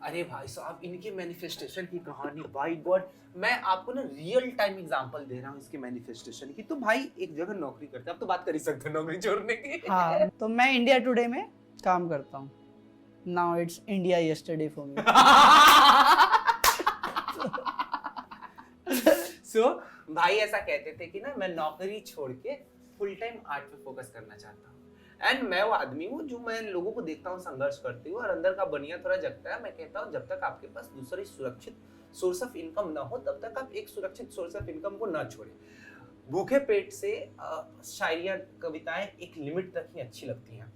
अरे भाई साहब, इनके मैनिफेस्टेशन की कहानी, बाय गॉड, मैं आपको ना रियल टाइम एग्जांपल दे रहा हूँ इसके मैनिफेस्टेशन की। तो भाई एक जगह नौकरी करते हैं, अब तो बात कर ही सकते हैं नौकरी छोड़ने की। हाँ, तो मैं इंडिया टुडे में काम करता हूँ। Now it's India yesterday for me. So भाई ऐसा कहते थे कि ना मैं नौकरी छोड़ के फुल टाइम आर्ट पे फोकस करना चाहता हूँ। एंड मैं वो आदमी हूँ जो, मैं लोगों को देखता हूँ संघर्ष करते हुए और अंदर का बनिया थोड़ा जगता है। मैं कहता हूँ जब तक आपके पास दूसरी सुरक्षित सोर्स ऑफ इनकम ना हो, तब तक आप एक सुरक्षित सोर्स ऑफ इनकम को ना छोड़ें। भूखे पेट से शायरियाँ, कविताएं एक लिमिट तक ही अच्छी लगती हैं।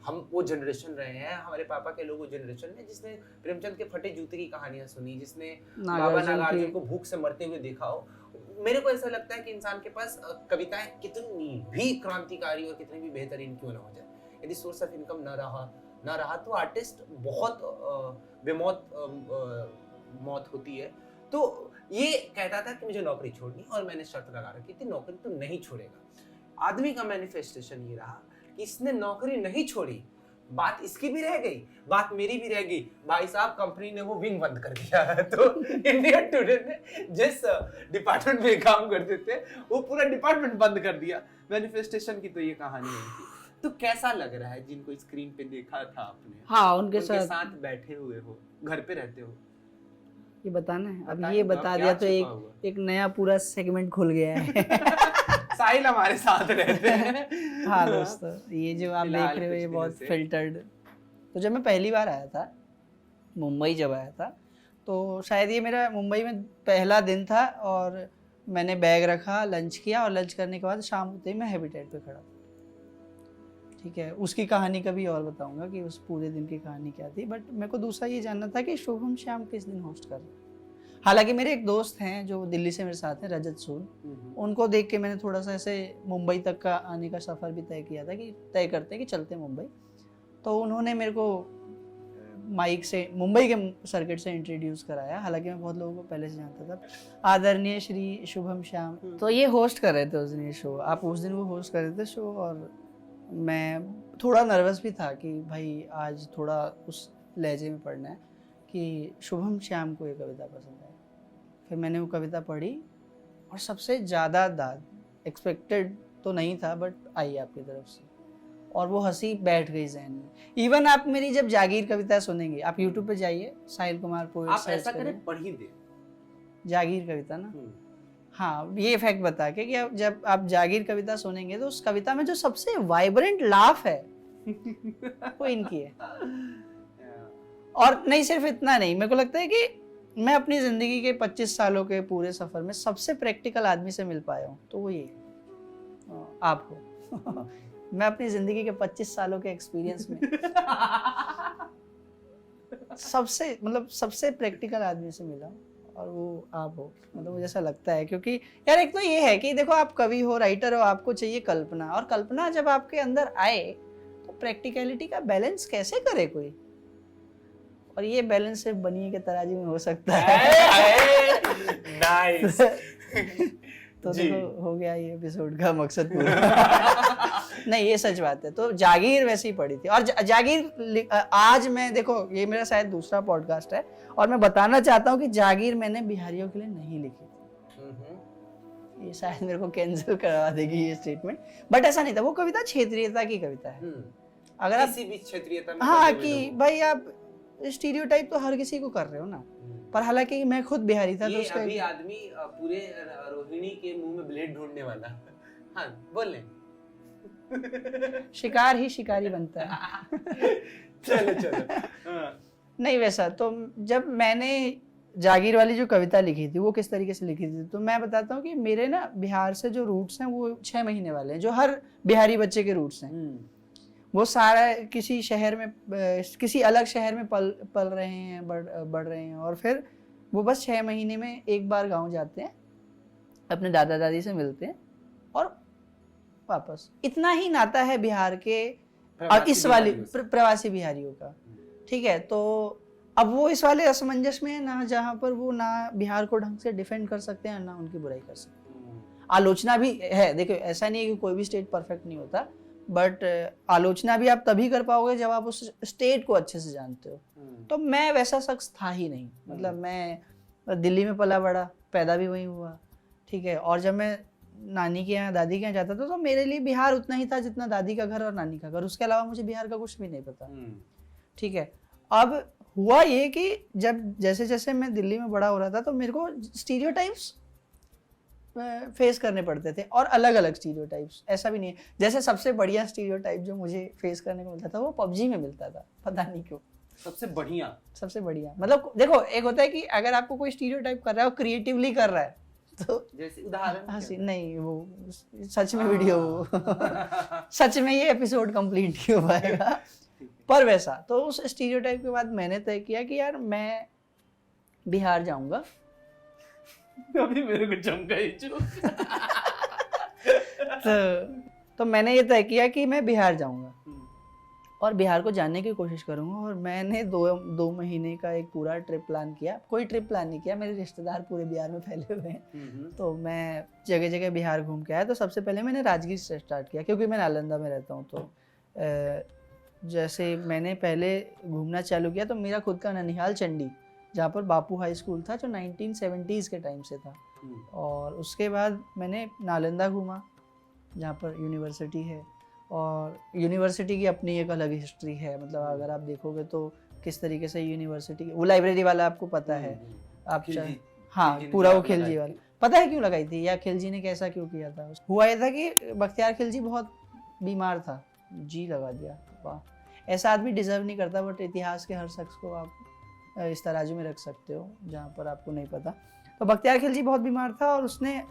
हम वो जनरेशन रहे हैं, हमारे पापा के लोग वो जनरेशन में जिसने प्रेमचंद के फटे जूते की कहानियां सुनी, जिसने बाबा नागार्जुन को भूख से मरते हुए देखा हो। मेरे को ऐसा लगता है कि इंसान के पास कविताएं कितनी भी क्रांतिकारी और कितनी भी बेहतरीन क्यों ना हो जाए, यदि सोर्स ऑफ इनकम ना रहा तो आर्टिस्ट बहुत बेमौत मौत होती है। तो ये कहता था कि मुझे नौकरी छोड़नी, और मैंने शर्त लगा रखी थी नौकरी तो नहीं छोड़ेगा। आदमी का मैनिफेस्टेशन ये रहा कि इसने नौकरी नहीं छोड़ी, बात इसकी भी रह गई, बात मेरी भी रह गई। भाई साहब, कंपनी ने वो विंग बंद कर दिया है। तो इंडिया टुडे ने जिस डिपार्टमेंट में काम करते थे वो पूरा डिपार्टमेंट बंद कर दिया। मैनिफेस्टेशन की तो ये कहानी है। तो कैसा लग रहा है जिनको स्क्रीन पे देखा था आपने? हाँ, उनके साथ बैठे हुए हो, घर पे रहते हो, ये बताना है। अब ये बता दिया तो एक नया पूरा सेगमेंट खुल गया है। साहिल हमारे साथ रहते हैं। हाँ दोस्तों, ये जो आप देख रहे हो ये बहुत फिल्टर्ड। तो जब मैं पहली बार आया था मुंबई, जब आया था तो शायद ये मेरा मुंबई में पहला दिन था, और मैंने बैग रखा, लंच किया, और लंच करने के बाद शाम होते ही मैं हैबिटेट पे खड़ा था। ठीक है, उसकी कहानी कभी और बताऊंगा कि उस पूरे दिन की कहानी क्या थी। बट मेरे को दूसरा ये जानना था कि शुभम श्याम किस दिन होस्ट कर रहे हैं। हालांकि मेरे एक दोस्त हैं जो दिल्ली से मेरे साथ हैं, रजत सूद, उनको देख के मैंने थोड़ा सा ऐसे मुंबई तक का आने का सफ़र भी तय किया था कि तय करते हैं कि चलते हैं मुंबई। तो उन्होंने मेरे को माइक से मुंबई के सर्किट से इंट्रोड्यूस कराया। हालांकि मैं बहुत लोगों को पहले से जानता था। आदरणीय श्री शुभम श्याम तो ये होस्ट कर रहे थे उस दिन ये शो। आप उस दिन वो होस्ट कर रहे थे शो, और मैं थोड़ा नर्वस भी था कि भाई आज थोड़ा उस लहजे में पढ़ना है कि शुभम श्याम को ये कविता पसंद आई। फिर मैंने वो कविता पढ़ी और सबसे ज़्यादा दाद, एक्सपेक्टेड तो नहीं था बट आई आपकी तरफ से, और वो हंसी बैठ गई जहन में। इवन आप मेरी जब जागीर कविता सुनेंगे, आप यूट्यूब पे जाइए, साहिल कुमार पोएट आप सर्च ऐसा करें, करें पढ़ ही दे। जागीर कविता ना, हाँ ये फैक्ट बता के कि जब आप जागीर कविता सुनेंगे तो उस कविता में जो सबसे वाइब्रेंट लाफ है वो इनकी है। और नहीं सिर्फ इतना नहीं, मेरे को लगता है कि मैं अपनी जिंदगी के 25 सालों के पूरे सफर में सबसे प्रैक्टिकल आदमी से मिल पाया हूँ तो वो ये आप हो। मैं अपनी जिंदगी के 25 सालों के एक्सपीरियंस में सबसे प्रैक्टिकल आदमी से मिला और वो आप हो। मतलब मुझे ऐसा लगता है, क्योंकि यार एक तो ये है कि देखो आप कवि हो, राइटर हो, आपको चाहिए कल्पना, और कल्पना जब आपके अंदर आए तो प्रैक्टिकलिटी का बैलेंस कैसे करे कोई, और ये बैलेंस सिर्फ बनिए के तराजू में हो सकता है। नाइस। तो देखो हो गया ये एपिसोड का मकसद पूरा। नहीं ये सच बात है। तो जागीर वैसे ही पड़ी थी, और जागीर आज मैं देखो ये मेरा शायद दूसरा पॉडकास्ट है और मैं बताना चाहता हूँ कि जागीर मैंने बिहारियों के लिए नहीं लिखी थी। ये शायद मेरे को कैंसिल करवा देगी ये स्टेटमेंट, बट ऐसा नहीं था। वो कविता क्षेत्रीयता की कविता है। अगर आप किसी भी क्षेत्रीयता में, हाँ कि भाई आप स्टीरियोटाइप तो हर किसी को कर रहे हो ना, पर हालांकि मैं खुद बिहारी था तो उसका अभी आदमी पूरे रोहिणी के मुंह में ब्लेड ढूंढने वाला। हाँ बोल ले। शिकार ही शिकारी बनता है। चलो। नहीं वैसा तो जब मैंने जागीर वाली जो कविता लिखी थी वो किस तरीके से लिखी थी, तो मैं बताता हूँ कि मेरे ना बिहार से जो रूट्स हैं वो 6 महीने वाले हैं, जो हर बिहारी बच्चे के रूट्स हैं। वो सारा किसी शहर में, किसी अलग शहर में पल रहे हैं, बढ़ रहे हैं, और फिर वो बस 6 महीने में एक बार गांव जाते हैं, अपने दादा दादी से मिलते हैं और वापस। इतना ही नाता है बिहार के और इस वाली प्रवासी बिहारियों का। ठीक है, तो अब वो इस वाले असमंजस में है ना, जहाँ पर वो ना बिहार को ढंग से डिफेंड कर सकते हैं ना उनकी बुराई कर सकते हैं। आलोचना भी है, देखो ऐसा नहीं है कि कोई भी स्टेट परफेक्ट नहीं होता, बट आलोचना भी आप तभी कर पाओगे जब आप उस स्टेट को अच्छे से जानते हो। तो मैं वैसा शख्स था ही नहीं, मतलब मैं दिल्ली में पला बड़ा, पैदा भी वहीं हुआ। ठीक है, और जब मैं नानी के यहाँ दादी के यहाँ जाता था तो मेरे लिए बिहार उतना ही था जितना दादी का घर और नानी का घर, उसके अलावा मुझे बिहार का कुछ भी नहीं पता। ठीक है, अब हुआ ये कि जब जैसे जैसे मैं दिल्ली में बड़ा हो रहा था तो मेरे को स्टीरियोटाइप्स फेस करने पड़ते थे, और अलग अलग स्टीरियोटाइप्स। ऐसा भी नहीं है, जैसे सबसे बढ़िया स्टीरियोटाइप जो मुझे फेस करने को मिलता था वो पबजी में मिलता था, पता नहीं क्यों। सबसे बढ़िया मतलब देखो, एक होता है कि अगर आपको कोई स्टीरियोटाइप कर रहा है, वो क्रिएटिवली कर रहा है, तो जैसे उदाहरण हंसी नहीं, वो सच में वीडियो सच में ये एपिसोड कंप्लीट नहीं हो पाएगा। पर वैसा तो उस स्टीरियोटाइप के बाद मैंने तय किया कि यार मैं बिहार जाऊंगा। अभी मेरे को चमका ही तो मैंने ये तय किया कि मैं बिहार जाऊंगा और बिहार को जानने की कोशिश करूंगा। और मैंने 2 महीने का एक पूरा ट्रिप प्लान किया। कोई ट्रिप प्लान नहीं किया, मेरे रिश्तेदार पूरे बिहार में फैले हुए हैं, तो मैं जगह जगह बिहार घूम के आया। तो सबसे पहले मैंने राजगीर से स्टार्ट किया, क्योंकि मैं नालंदा में रहता हूँ। तो जैसे मैंने पहले घूमना चालू किया तो मेरा खुद का ननिहाल चंडी, जहाँ पर बापू हाई स्कूल था, जो 1970s के टाइम से था। और उसके बाद मैंने नालंदा घूमा, जहाँ पर यूनिवर्सिटी है, और यूनिवर्सिटी की अपनी एक अलग हिस्ट्री है। मतलब अगर आप देखोगे तो किस तरीके से यूनिवर्सिटी, वो लाइब्रेरी वाला आपको पता है, आप हाँ पूरा वो खिलजी वाला, पता है क्यों लगाई थी या खिलजी ने कैसा क्यों किया था? हुआ ये था कि बख्तियार खिलजी बहुत बीमार था, जी लगा दिया। वाह, ऐसा आदमी डिजर्व नहीं करता, बट इतिहास के हर शख्स को आप इस तराजू में रख सकते हो जहाँ पर आपको नहीं पता। तो बख्तियार खिलजी बहुत बीमार था और उसने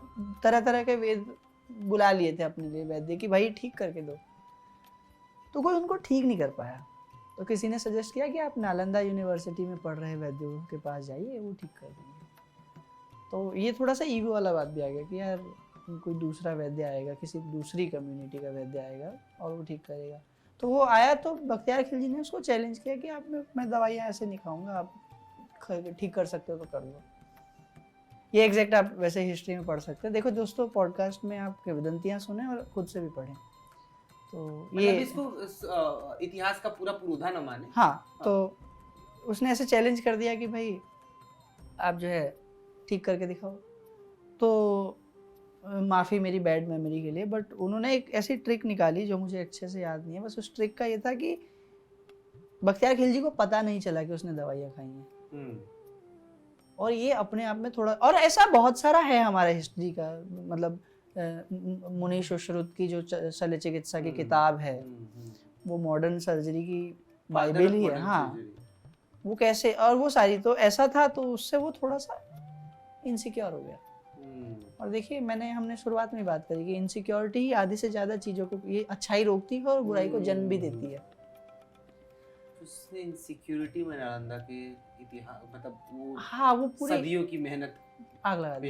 तरह तरह के वेद बुला लिए थे अपने लिए, वैद्य, कि भाई ठीक करके दो। तो कोई उनको ठीक नहीं कर पाया, तो किसी ने सजेस्ट किया कि आप नालंदा यूनिवर्सिटी में पढ़ रहे वैद्यों के पास जाइए, वो ठीक कर देंगे। तो ये थोड़ा सा ईगो वाला बात भी आ गया कि यार कोई दूसरा वैद्य आएगा, किसी दूसरी कम्युनिटी का वैद्य आएगा और वो ठीक करेगा। तो वो आया, तो बख्तियार खिलजी ने उसको चैलेंज किया कि आप मैं दवाइयाँ ऐसे नहीं खाऊंगा, आप ठीक कर सकते हो तो कर लो। ये एग्जैक्ट आप वैसे हिस्ट्री में पढ़ सकते हैं। देखो दोस्तों, पॉडकास्ट में आप किंवदंतियाँ सुने और खुद से भी पढ़ें, तो ये इसको इतिहास का पूरा पुरोधा न माने। हाँ, तो उसने ऐसे चैलेंज कर दिया कि भाई आप जो है ठीक करके दिखाओ। तो माफ़ी मेरी बैड मेमोरी के लिए, बट उन्होंने एक ऐसी ट्रिक निकाली जो मुझे अच्छे से याद नहीं है। बस उस ट्रिक का ये था कि बख्तियार खिलजी को पता नहीं चला कि उसने दवाइयाँ खाई हैं। और ये अपने आप में थोड़ा, और ऐसा बहुत सारा है हमारे हिस्ट्री का, मतलब मुनीश उशरुत की जो शल्य चिकित्सा की किताब है, वो मॉडर्न सर्जरी की बाइबल ही है। हाँ, वो कैसे, और वो सारी, तो ऐसा था, तो उससे वो थोड़ा सा इनसिक्योर हो गया। और देखिए हमने शुरुआत में बात करी कि इनसिक्योरिटी ही आधी से ज्यादा चीजों को, ये अच्छाई रोकती है और बुराई को जन्म भी देती है। उसने इनसिक्योरिटी में नालंदा के इतिहास, मतलब वो, हाँ, वो पूरी सदियों की मेहनत आग लगा दी।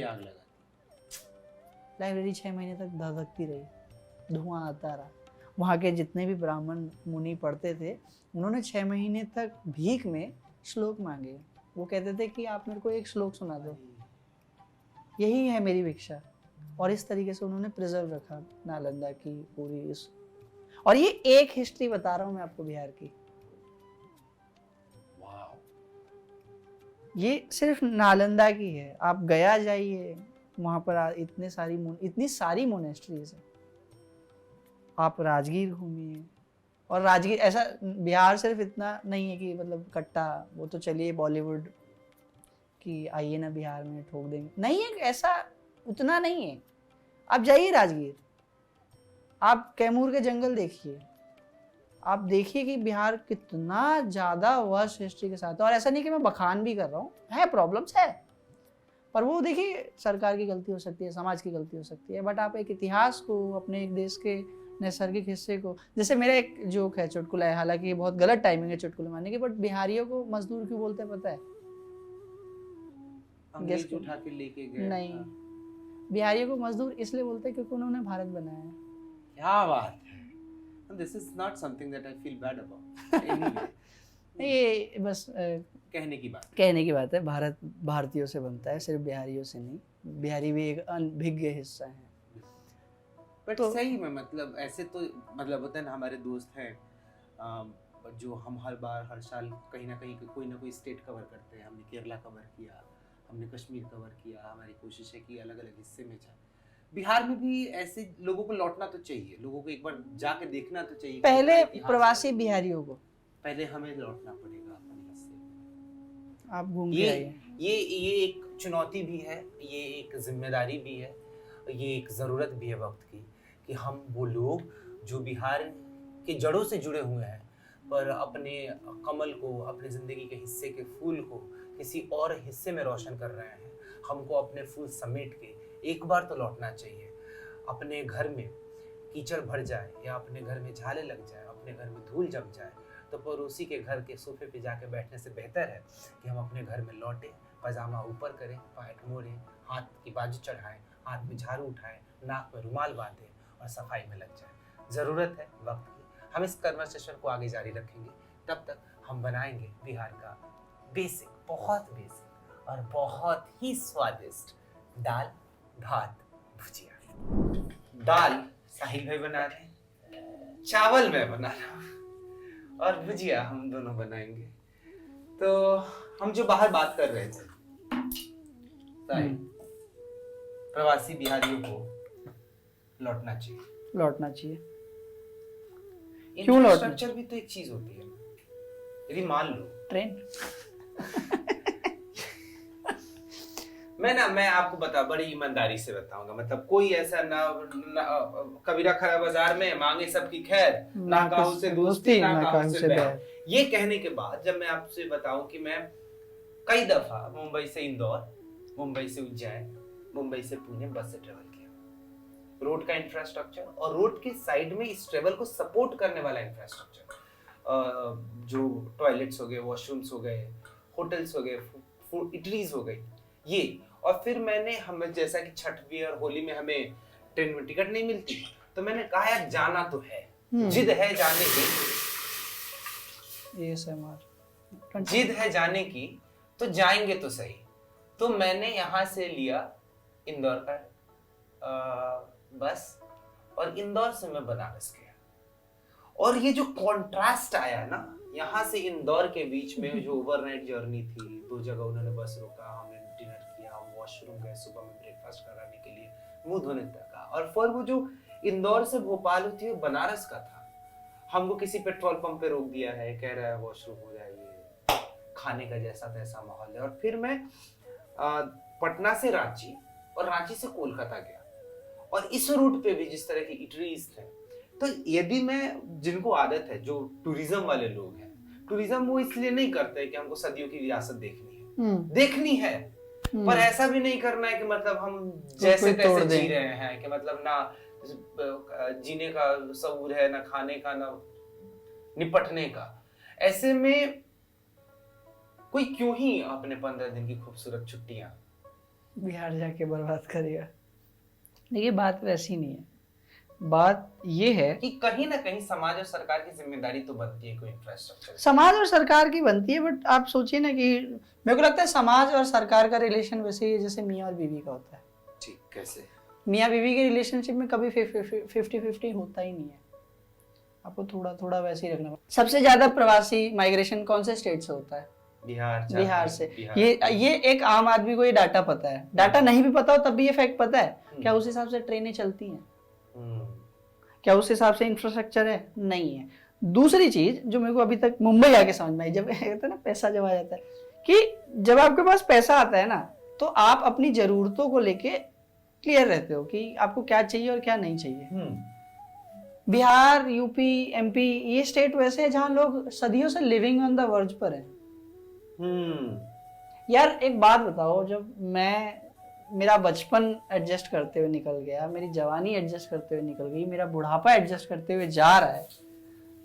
लाइब्रेरी 6 महीने तक धधकती रही, धुआं आता रहा। वहाँ के जितने भी ब्राह्मण मुनि पढ़ते थे, उन्होंने 6 महीने तक भीख में श्लोक मांगे। वो कहते थे कि आप मेरे को एक श्लोक सुना दो, यही है मेरी भिक्षा। और इस तरीके से उन्होंने प्रिजर्व रखा नालंदा की पूरी इस। और ये एक हिस्ट्री बता रहा हूँ मैं आपको बिहार की। ये सिर्फ नालंदा की है। आप गया जाइए, वहाँ पर इतनी सारी मोनेस्ट्रीज है। आप राजगीर घूमिए, और राजगीर ऐसा, बिहार सिर्फ इतना नहीं है कि मतलब कट्टा, वो तो चलिए बॉलीवुड कि आइए ना बिहार में ठोक देंगे, नहीं है ऐसा, उतना नहीं है। आप जाइए राजगीर, आप कैमूर के जंगल देखिए, आप देखिए कि बिहार कितना ज़्यादा वर्ष हिस्ट्री के साथ है। और ऐसा नहीं कि मैं बखान भी कर रहा हूँ, है प्रॉब्लम्स है, पर वो देखिए सरकार की गलती हो सकती है, समाज की गलती हो सकती है, बट आप एक इतिहास को, अपने एक देश के नैसर्गिक हिस्से को, जैसे मेरा एक जोक है, चुटकुला है, हालांकि ये बहुत गलत टाइमिंग है चुटकुले मारने की, बट बिहारियों को मजदूर क्यों बोलते हैं पता है? अंग्रेज उठा के लेके गए। नहीं, बिहारियों को मजदूर इसलिए बोलते हैं क्योंकि उन्होंने भारत बनाया है। क्या बात है। This is not something that I feel bad about anyway. ये बस कहने की बात है। भारत भारतीयों से बनता है, सिर्फ बिहारियों से नहीं। बिहारी भी एक अनभिज्ञ हिस्सा है। बट तो सही में, मतलब ऐसे तो, मतलब होता है ना, हमारे दोस्त हैं जो हम हर साल कहीं ना कहीं कोई ना कोई स्टेट कवर करते हैं। हमने केरला कवर किया, हमने कश्मीर कवर किया, हमारी कोशिश है कि अलग अलग हिस्से में जाए। बिहार में भी ऐसे लोगों को लौटना तो चाहिए, लोगों को एक बार जाके देखना तो चाहिए। पहले प्रवासी बिहारियों को, पहले हमें लौटना पड़ेगा अपने हिस्से। आप घूम के आइए। ये एक चुनौती भी है, ये एक जिम्मेदारी भी है, ये एक ज़रूरत भी है वक्त की, कि हम वो लोग जो बिहार के जड़ों से जुड़े हुए हैं, पर अपने कमल को, अपने ज़िंदगी के हिस्से के फूल को किसी और हिस्से में रोशन कर रहे हैं, हमको अपने फूल समेट के एक बार तो लौटना चाहिए। अपने घर में कीचड़ भर जाए या अपने घर में झाले लग जाए, अपने घर में धूल जम जाए, तो पड़ोसी के घर के सोफे पे जाके बैठने से बेहतर है कि हम अपने घर में लौटें, पजामा ऊपर करें, पैंट मोड़ें, हाथ की बाजू चढ़ाएं, हाथ में झाड़ू उठाएं, नाक में रुमाल बांधें और सफाई में लग जाएं। ज़रूरत है वक्त की। हम इस कन्वर्सेशन को आगे जारी रखेंगे, तब तक हम बनाएंगे बिहार का बेसिक, बहुत बेसिक और बहुत ही स्वादिष्ट दाल भात भुजिया। दाल साहिल भाई बना रहे हैं, चावल मैं बना रहा हूँ और भुजिया हम दोनों बनाएंगे। तो हम जो बाहर बात कर रहे थे, प्रवासी बिहारियों को लौटना चाहिए। क्यों लौटना? इंफ्रास्ट्रक्चर भी तो एक चीज होती है। यदि मान लो ट्रेन मैं आपको बड़ी ईमानदारी से बताऊंगा, मतलब कोई ऐसा ना कबीरा खरा बाजार में मांगे सबकी खैर, ना काहू से दोस्ती ना काहू से बैर। ये कहने के बाद जब मैं आपसे बताऊं कि मैं कई दफा मुंबई से इंदौर, मुंबई से उज्जैन, मुंबई से पुणे बस से ट्रेवल किया। रोड का इंफ्रास्ट्रक्चर और रोड के साइड में इस ट्रेवल को सपोर्ट करने वाला इंफ्रास्ट्रक्चर, जो टॉयलेट्स हो गए, वॉशरूम्स हो गए, होटल्स हो गए, फूड इटरीज हो गई, ये। और फिर मैंने, हमें जैसा कि छठ भी और होली में हमें ट्रेन में टिकट नहीं मिलती, तो मैंने कहा यार जाना तो है, जिद है जाने की, जिद है जाने की, तो जाएंगे तो सही। तो मैंने यहाँ से लिया इंदौर का बस, और इंदौर से मैं बनारस गया। और ये जो कॉन्ट्रास्ट आया ना, यहाँ से इंदौर के बीच में जो ओवरनाइट जर्नी थी, 2 जगह उन्होंने बस रोका, हमने डिनर किया, वॉशरूम गए सुबह में ब्रेकफास्ट कराने के लिए, मुंह धोने तक का। और फिर वो जो इंदौर से भोपाल होती है बनारस का था। हमको किसी पेट्रोल पंप पे रोक दिया है, कह रहा है वॉशरूम हो जाइए, खाने का जैसा तैसा माहौल है। और फिर मैं पटना से रांची और रांची से कोलकाता गया, और इस रूट पे भी जिस तरह की इटरीज थे, तो यदि मैं, जिनको आदत है, जो टूरिज्म वाले लोग हैं, टूरिज्म वो इसलिए नहीं करते कि हमको सदियों की विरासत देखनी है, देखनी है, पर ऐसा भी नहीं करना है कि मतलब हम जैसे तैसे जी रहे हैं, कि मतलब ना जीने का शऊर है, ना खाने का, ना निपटने का। ऐसे में कोई क्यों ही अपने 15 दिन की खूबसूरत छुट्टियां बिहार जाके बर्बाद करेगा। देखिए बात वैसी नहीं है, बात ये है कि कहीं ना कहीं समाज और सरकार की जिम्मेदारी तो बनती है कोई इंफ्रास्ट्रक्चर। समाज और सरकार की बनती है, बट आप सोचिए ना कि मेरे को लगता है समाज और सरकार का रिलेशन वैसे ही है जैसे मियाँ और बीवी का होता है। ठीक, कैसे? मियाँ बीवी के रिलेशनशिप में कभी 50-50 होता ही नहीं है, आपको थोड़ा थोड़ा वैसे ही रखना पड़ता। सबसे ज्यादा प्रवासी माइग्रेशन कौन से स्टेट से होता है? बिहार से। ये एक आम आदमी को ये डाटा पता है, डाटा नहीं भी पता हो तब भी ये फैक्ट पता है। क्या उस हिसाब से ट्रेनें चलती हैं? क्या उस हिसाब से इंफ्रास्ट्रक्चर है? नहीं है। दूसरी चीज जो मेरे को अभी तक मुंबई आके समझ में आई, जब कहते हैं ना पैसा जब आ जाता है, कि जब आपके पास पैसा आता है ना, तो आप अपनी जरूरतों को लेके क्लियर रहते हो कि आपको क्या चाहिए और क्या नहीं चाहिए। बिहार, यूपी, एमपी, ये स्टेट वैसे है जहां लोग सदियों से लिविंग ऑन द वर्ज पर है। यार एक बात बताओ, जब मेरा बचपन एडजस्ट करते हुए निकल गया, मेरी जवानी एडजस्ट करते हुए निकल गई, मेरा बुढ़ापा एडजस्ट करते हुए जा रहा है,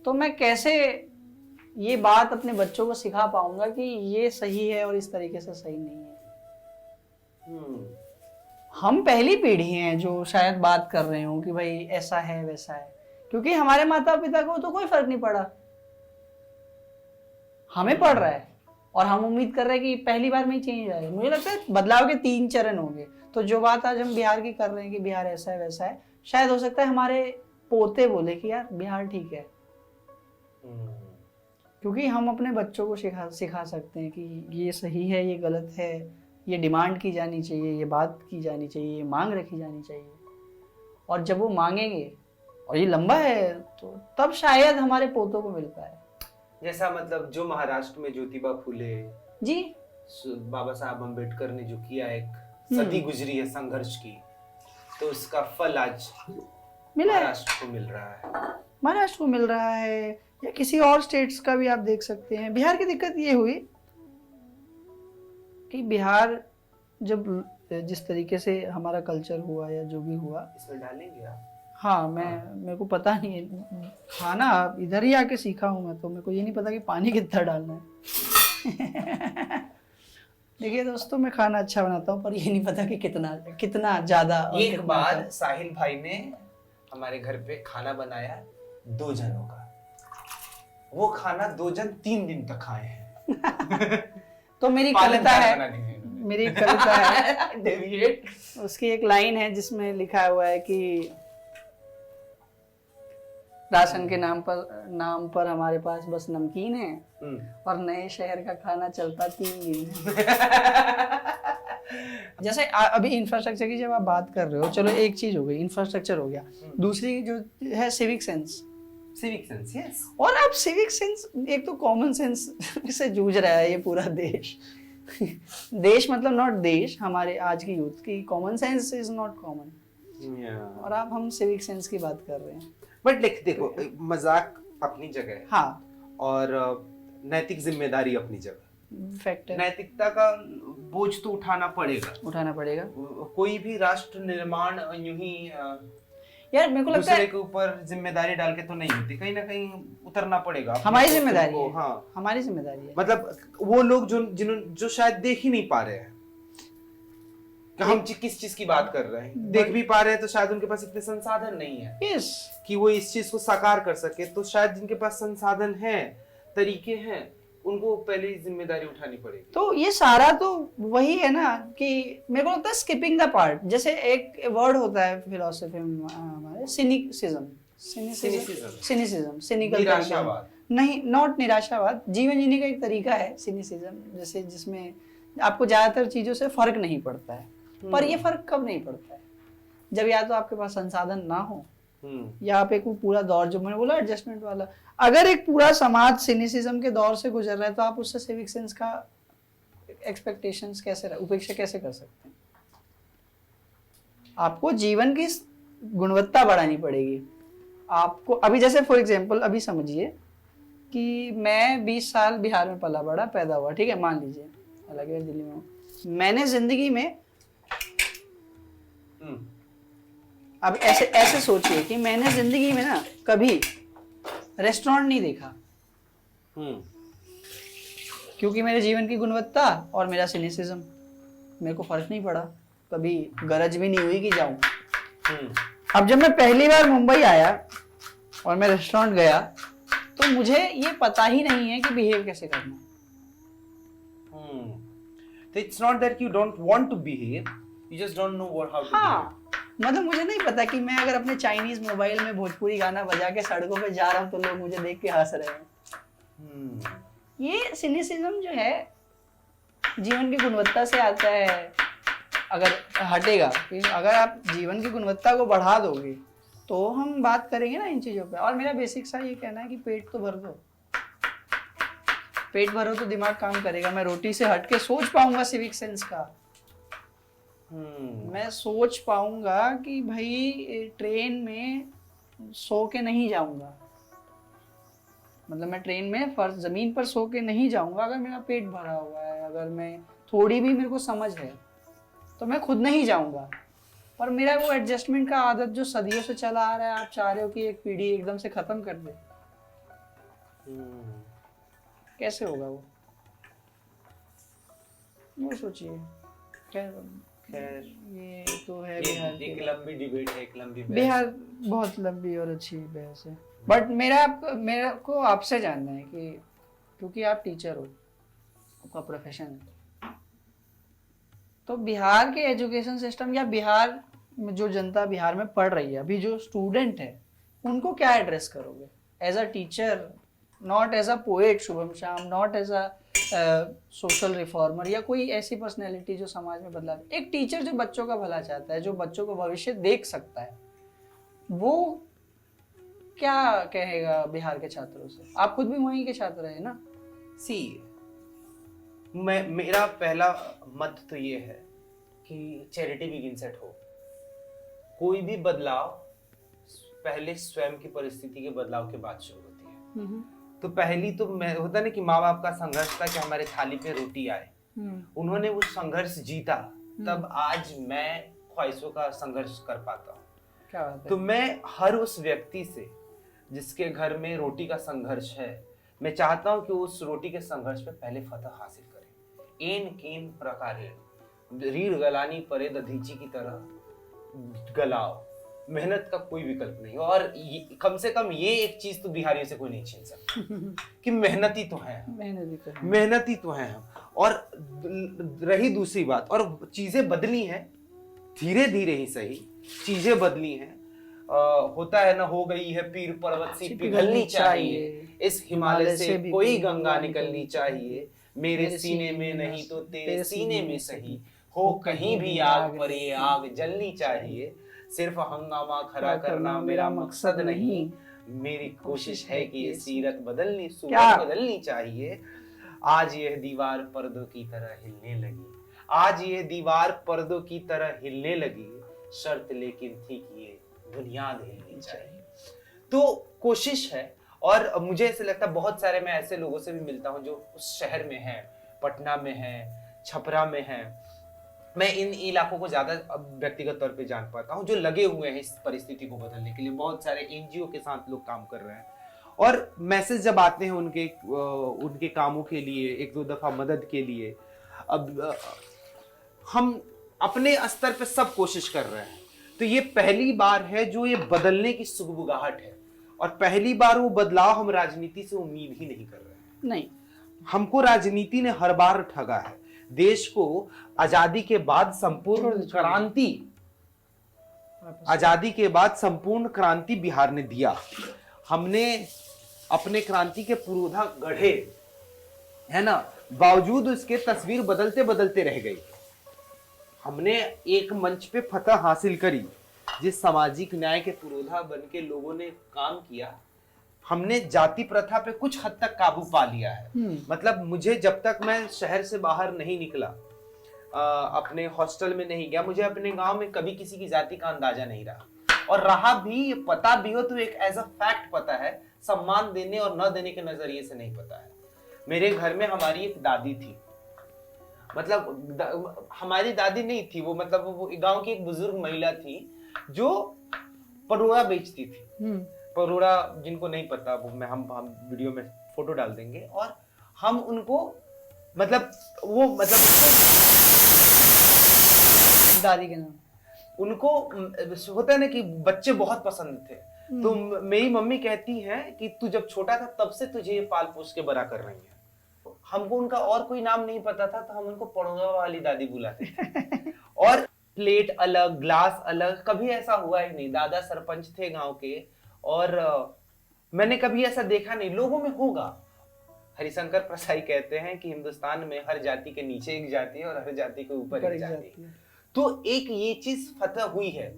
तो मैं कैसे ये बात अपने बच्चों को सिखा पाऊंगा कि ये सही है और इस तरीके से सही नहीं है? हम पहली पीढ़ी हैं जो शायद बात कर रहे हो कि भाई ऐसा है वैसा है, क्योंकि हमारे माता पिता को तो कोई फर्क नहीं पड़ा, हमें पड़ रहा है और हम उम्मीद कर रहे हैं कि पहली बार में ही चेंज आएगा। मुझे लगता है बदलाव के 3 चरण होंगे। तो जो बात आज हम बिहार की कर रहे हैं कि बिहार ऐसा है वैसा है, शायद हो सकता है हमारे पोते बोले कि यार बिहार ठीक है, क्योंकि हम अपने बच्चों को सिखा सकते हैं कि ये सही है, ये गलत है, ये डिमांड की जानी चाहिए, ये बात की जानी चाहिए, ये मांग रखी जानी चाहिए। और जब वो मांगेंगे और ये लंबा है, तो तब शायद हमारे पोतों को मिल पाए। जैसा मतलब जो महाराष्ट्र में ज्योतिबा फुले जी, बाबा साहब अम्बेडकर ने जो किया, एक सदी गुजरी है संघर्ष की, तो उसका फल आज महाराष्ट्र को मिल रहा है। महाराष्ट्र को मिल रहा है, या किसी और स्टेट्स का भी आप देख सकते हैं। बिहार की दिक्कत ये हुई कि बिहार जब जिस तरीके से हमारा कल्चर हुआ या जो भी हुआ, इसमें डालेंगे आप? हाँ, मेरे को पता नहीं है, खाना इधर ही आके सीखा हूँ मैं, तो मेरे को ये नहीं पता कि पानी कितना डालना है। देखिए दोस्तों, मैं खाना अच्छा बनाता हूँ, पर ये नहीं पता कि कितना ज्यादा। एक बार साहिल भाई ने हमारे घर पे खाना बनाया 2 जनों का, वो खाना 2 जन 3 दिन तक खाए हैं। तो मेरी कविता है डेविएट, उसकी एक लाइन है जिसमें लिखा हुआ है कि राशन के नाम पर हमारे पास बस नमकीन है, और नए शहर का खाना चलता 3 दिन। जैसे अभी इंफ्रास्ट्रक्चर की जब आप बात कर रहे हो, चलो एक चीज हो गई, इंफ्रास्ट्रक्चर हो गया, दूसरी जो है सिविक सेंस, यस। और अब सिविक सेंस, एक तो कॉमन सेंस से जूझ रहा है ये पूरा देश। देश मतलब नॉट देश, हमारे आज की यूथ की common sense is not common, और अब हम सिविक सेंस की बात कर रहे हैं। बट देखो, मजाक अपनी जगह है, हाँ, और नैतिक जिम्मेदारी अपनी जगह। फैक्ट है, नैतिकता का बोझ तो उठाना पड़ेगा। कोई भी राष्ट्र निर्माण यूं ही यार मेरे को लगता है दूसरे के ऊपर जिम्मेदारी डाल के तो नहीं होती, कहीं ना कहीं उतरना पड़ेगा। हमारी जिम्मेदारी है। हाँ, हमारी जिम्मेदारी है। मतलब वो लोग जो शायद देख ही नहीं पा रहे हैं कि हम किस चीज की बात कर रहे हैं, देख भी पा रहे हैं तो शायद उनके पास इतने संसाधन नहीं है yes. कि वो इस चीज को साकार कर सके। तो शायद जिनके पास संसाधन है, तरीके हैं, उनको पहले जिम्मेदारी उठानी पड़ेगी। तो ये सारा तो वही है ना कि मेरे को लगता है स्किपिंग द पार्ट। जैसे एक वर्ड होता है फिलोसफी में हमारे, सिनिकल, नहीं, नॉट निराशावाद, जीवन जीने का एक तरीका है सिनिसिज्म, जैसे जिसमें आपको ज्यादातर चीजों से फर्क नहीं पड़ता है। पर ये फर्क कब नहीं पड़ता है? जब या तो आपके पास संसाधन ना हो, या आप एक वो पूरा दौर, जो मैंने बोला एडजस्टमेंट वाला, अगर एक पूरा समाज सिनिसिज्म के दौर से गुजर रहा है तो आप उससे सिविक सेंस का एक्सपेक्टेशंस कैसे, उपेक्षा कैसे कर सकते हैं? आपको जीवन की गुणवत्ता बढ़ानी पड़ेगी। आपको अभी जैसे फॉर एग्जांपल अभी समझिए कि मैं 20 साल बिहार में पला बड़ा पैदा हुआ, ठीक है, मान लीजिए, हालांकि दिल्ली में हूँ। मैंने जिंदगी में अब ऐसे सोचिए कि मैंने जिंदगी में ना कभी रेस्टोरेंट नहीं देखा, क्योंकि मेरे जीवन की गुणवत्ता और मेरा सिनिसिज्म, मेरे को फर्क नहीं पड़ा, कभी गरज भी नहीं हुई कि जाऊं। अब जब मैं पहली बार मुंबई आया और मैं रेस्टोरेंट गया तो मुझे ये पता ही नहीं है कि बिहेव कैसे करना। So it's not that you don't want to behave, you just don't know how to behave. हाँ, मतलब मुझे नहीं पता कि मैं अगर अपने चाइनीज मोबाइल में भोजपुरी गाना बजा के सड़कों पे जा रहा हूँ तो लोग मुझे देख के हंस रहे हैं। ये सिनिसिज्म जो है जीवन की गुणवत्ता से आता है। अगर हटेगा, अगर आप जीवन की गुणवत्ता को बढ़ा दोगे तो हम बात करेंगे ना इन चीजों पे। और मेरा बेसिक सा ये कहना है कि पेट तो भर दो, पेट भरो तो दिमाग काम करेगा। मैं रोटी से हट के सोच पाऊंगा सिविक सेंस का। मैं सोच पाऊंगा कि भाई ट्रेन में सो के नहीं जाऊंगा, मतलब मैं ट्रेन में फर्श जमीन पर सो के नहीं जाऊंगा अगर मेरा पेट भरा हुआ है। अगर मैं थोड़ी भी मेरे को समझ है तो मैं खुद नहीं जाऊंगा। पर मेरा वो एडजस्टमेंट का आदत जो सदियों से चला आ रहा है, आप चाह रहे हो कि एक पीढ़ी एकदम से खत्म कर दे, कैसे होगा वो सोचिए। खैर ये तो है बिहार एक लंबी डिबेट है, एक लंबी बिहार बहुत लंबी और अच्छी बहस है। बट मेरा को आपसे जानना है कि क्योंकि आप टीचर हो, आपका प्रोफेशन है, तो बिहार के एजुकेशन सिस्टम या बिहार में जो जनता बिहार में पढ़ रही है, अभी जो स्टूडेंट है, उनको क्या एड्रेस करोगे as a teacher, not as a poet Shubham Shyam, not as a social reformer या कोई ऐसी पर्सनैलिटी जो समाज में बदलाव। एक टीचर जो बच्चों का भला चाहता है, जो बच्चों को भविष्य देख सकता है, वो क्या कहेगा बिहार के छात्रों से? आप खुद भी वहीं के छात्र हैं ना। मेरा पहला मत तो ये है कि चैरिटी बिगिंस एट होम। कोई भी बदलाव पहले स्वयं की परिस्थिति के बदलाव के बाद शुरू होती है। तो पहली तो मैं होता ना कि माँ बाप का संघर्ष था कि हमारे थाली पे रोटी आए, उन्होंने वो संघर्ष जीता, तब आज मैं ख्वाहिशों का संघर्ष कर पाता हूँ। क्या बात है। तो मैं हर उस व्यक्ति से जिसके घर में रोटी का संघर्ष है, मैं चाहता हूँ कि उस रोटी के संघर्ष पे पहले फतह हासिल करे। एन केन प्रकारेण रीढ़ गलानी परे दधीची की तरह गलाओ, मेहनत का कोई विकल्प नहीं। और कम से कम ये एक चीज तो बिहारियों से कोई नहीं छीन सकता कि मेहनती तो है, मेहनती तो है हम। और रही दूसरी बात, और चीजें बदली हैं धीरे धीरे ही सही, चीजें बदली हैं। होता है ना, हो गई है पीर पर्वत सी पिघलनी चाहिए, इस हिमालय से कोई गंगा निकलनी चाहिए, मेरे सीने में नहीं तो तेरे सीने में सही, हो कहीं भी आग पर ये आग जलनी चाहिए। सिर्फ हंगामा खड़ा करना मेरा मकसद नहीं, मेरी कोशिश है कि ये सीरत बदलनी, सूरत बदलनी चाहिए। आज यह दीवार पर्दों की तरह हिलने लगी, आज ये दीवार पर्दों की तरह हिलने लगी, शर्त लेकिन थी कि ये बुनियाद हिलनी चाहिए। तो कोशिश है। और मुझे ऐसे लगता है बहुत सारे मैं ऐसे लोगों से भी मिलता हूँ जो उस शहर में हैं, पटना में हैं, छपरा में हैं। मैं इन इलाकों को ज्यादा व्यक्तिगत तौर पे जान पाता हूँ, जो लगे हुए हैं इस परिस्थिति को बदलने के लिए। बहुत सारे एनजीओ के साथ लोग काम कर रहे हैं, और मैसेज जब आते हैं उनके कामों के लिए, एक दो दफा मदद के लिए, अब हम अपने स्तर पे सब कोशिश कर रहे हैं। तो ये पहली बार है जो ये बदलने की सुगबुगाहट है, और पहली बार वो बदलाव हम राजनीति से उम्मीद ही नहीं कर रहे हैं। नहीं, हमको राजनीति ने हर बार ठगा है। देश को आजादी के बाद संपूर्ण क्रांति बिहार ने दिया। हमने अपने क्रांति के पुरोधा गढ़े, है ना, बावजूद उसके तस्वीर बदलते बदलते रह गई। हमने एक मंच पे फतह हासिल करी, जिस सामाजिक न्याय के पुरोधा बन के लोगों ने काम किया, हमने जाति प्रथा पे कुछ हद तक काबू पा लिया है। मतलब मुझे जब तक मैं शहर से बाहर नहीं निकला, अपने हॉस्टल में नहीं गया, मुझे अपने गांव में कभी किसी की जाति का अंदाजा नहीं रहा, और रहा भी, पता भी हो तो एक एज अ फैक्ट पता है, सम्मान देने और न देने के नजरिए से नहीं पता है। मेरे घर में हमारी एक दादी थी, मतलब हमारी दादी नहीं थी वो, मतलब वो गांव की एक बुजुर्ग महिला थी जो परोड़ा बेचती थी। परोड़ा जिनको नहीं पता, वो हम वीडियो में फोटो डाल देंगे, और हम उनको मतलब वो दादी के नाम उनको होता है ना कि बच्चे बहुत पसंद थे, तो मेरी मम्मी कहती है कि तू जब छोटा था तब से तुझे ये पाल पोस के बड़ा कर रही है। हमको उनका और कोई नाम नहीं पता था, तो हम उनको पड़ोगा वाली दादी बुलाते थे। और प्लेट अलग, ग्लास अलग, कभी ऐसा हुआ ही नहीं। दादा सरपंच थे गांव के, और मैंने कभी ऐसा देखा नहीं। लोगों में होगा, हरिशंकर प्रसाई कहते हैं कि हिंदुस्तान में हर जाति के नीचे एक जाति है और हर जाति के ऊपर एक जाति है। तो एक ये चीज फतह हुई है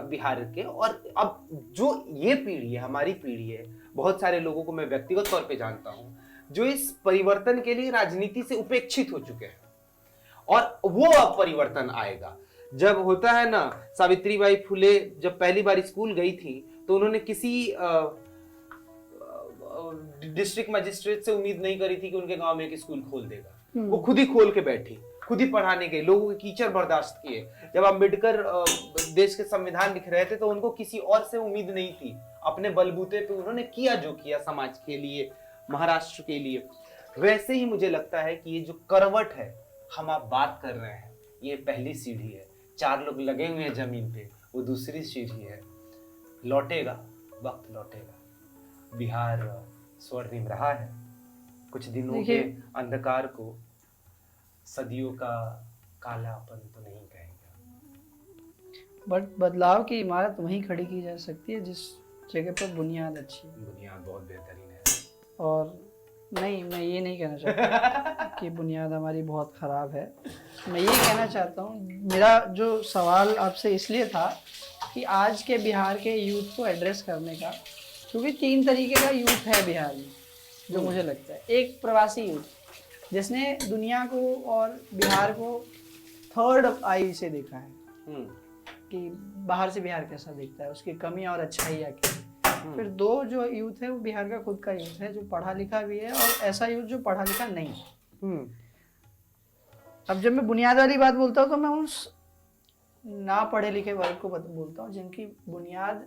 बिहार के। और अब जो ये पीढ़ी है, हमारी पीढ़ी है, बहुत सारे लोगों को मैं व्यक्तिगत तौर पे जानता हूं जो इस परिवर्तन के लिए राजनीति से उपेक्षित हो चुके हैं, और वो अब परिवर्तन आएगा। जब होता है ना, सावित्रीबाई फुले जब पहली बार स्कूल गई थी तो उन्होंने किसी डिस्ट्रिक्ट मजिस्ट्रेट से उम्मीद नहीं करी थी कि उनके गांव में एक स्कूल खोल देगा। वो खुद ही खोल के बैठी, खुद ही पढ़ाने गई, लोगों के कीचड़ बर्दाश्त किए। जब अम्बेडकर देश के संविधान लिख रहे थे तो उनको किसी और से उम्मीद नहीं थी, अपने बलबूते पे उन्होंने किया जो किया समाज के लिए, महाराष्ट्र के लिए। वैसे ही मुझे लगता है कि ये जो करवट है हम आप बात कर रहे हैं, ये पहली सीढ़ी है। 4 लोग लगे हुए हैं जमीन पे, वो दूसरी सीढ़ी है। लौटेगा, वक्त लौटेगा। बिहार स्वर्णिम रहा है, कुछ दिनों के अंधकार को सदियों का कालापन तो नहीं कहेगा। बट बदलाव की इमारत वहीं खड़ी की जा सकती है जिस जगह पर बुनियाद अच्छी है। बुनियाद बहुत बेहतरीन है। और नहीं, मैं ये नहीं कहना चाहता कि बुनियाद हमारी बहुत ख़राब है। मैं ये कहना चाहता हूँ, मेरा जो सवाल आपसे इसलिए था कि आज के बिहार के यूथ को एड्रेस करने का, क्योंकि 3 तरीके का यूथ है बिहार में जो मुझे लगता है। एक प्रवासी यूथ जिसने दुनिया को और बिहार को थर्ड आई से देखा है कि बाहर से बिहार कैसा दिखता है, उसकी कमी और अच्छाइयाँ क्या है। फिर 2 जो यूथ है वो बिहार का खुद का यूथ है जो पढ़ा लिखा भी है, और ऐसा यूथ जो पढ़ा लिखा नहीं है। अब जब मैं बुनियाद वाली बात बोलता हूँ तो मैं उस ना पढ़े लिखे वर्ग को बोलता हूँ जिनकी बुनियाद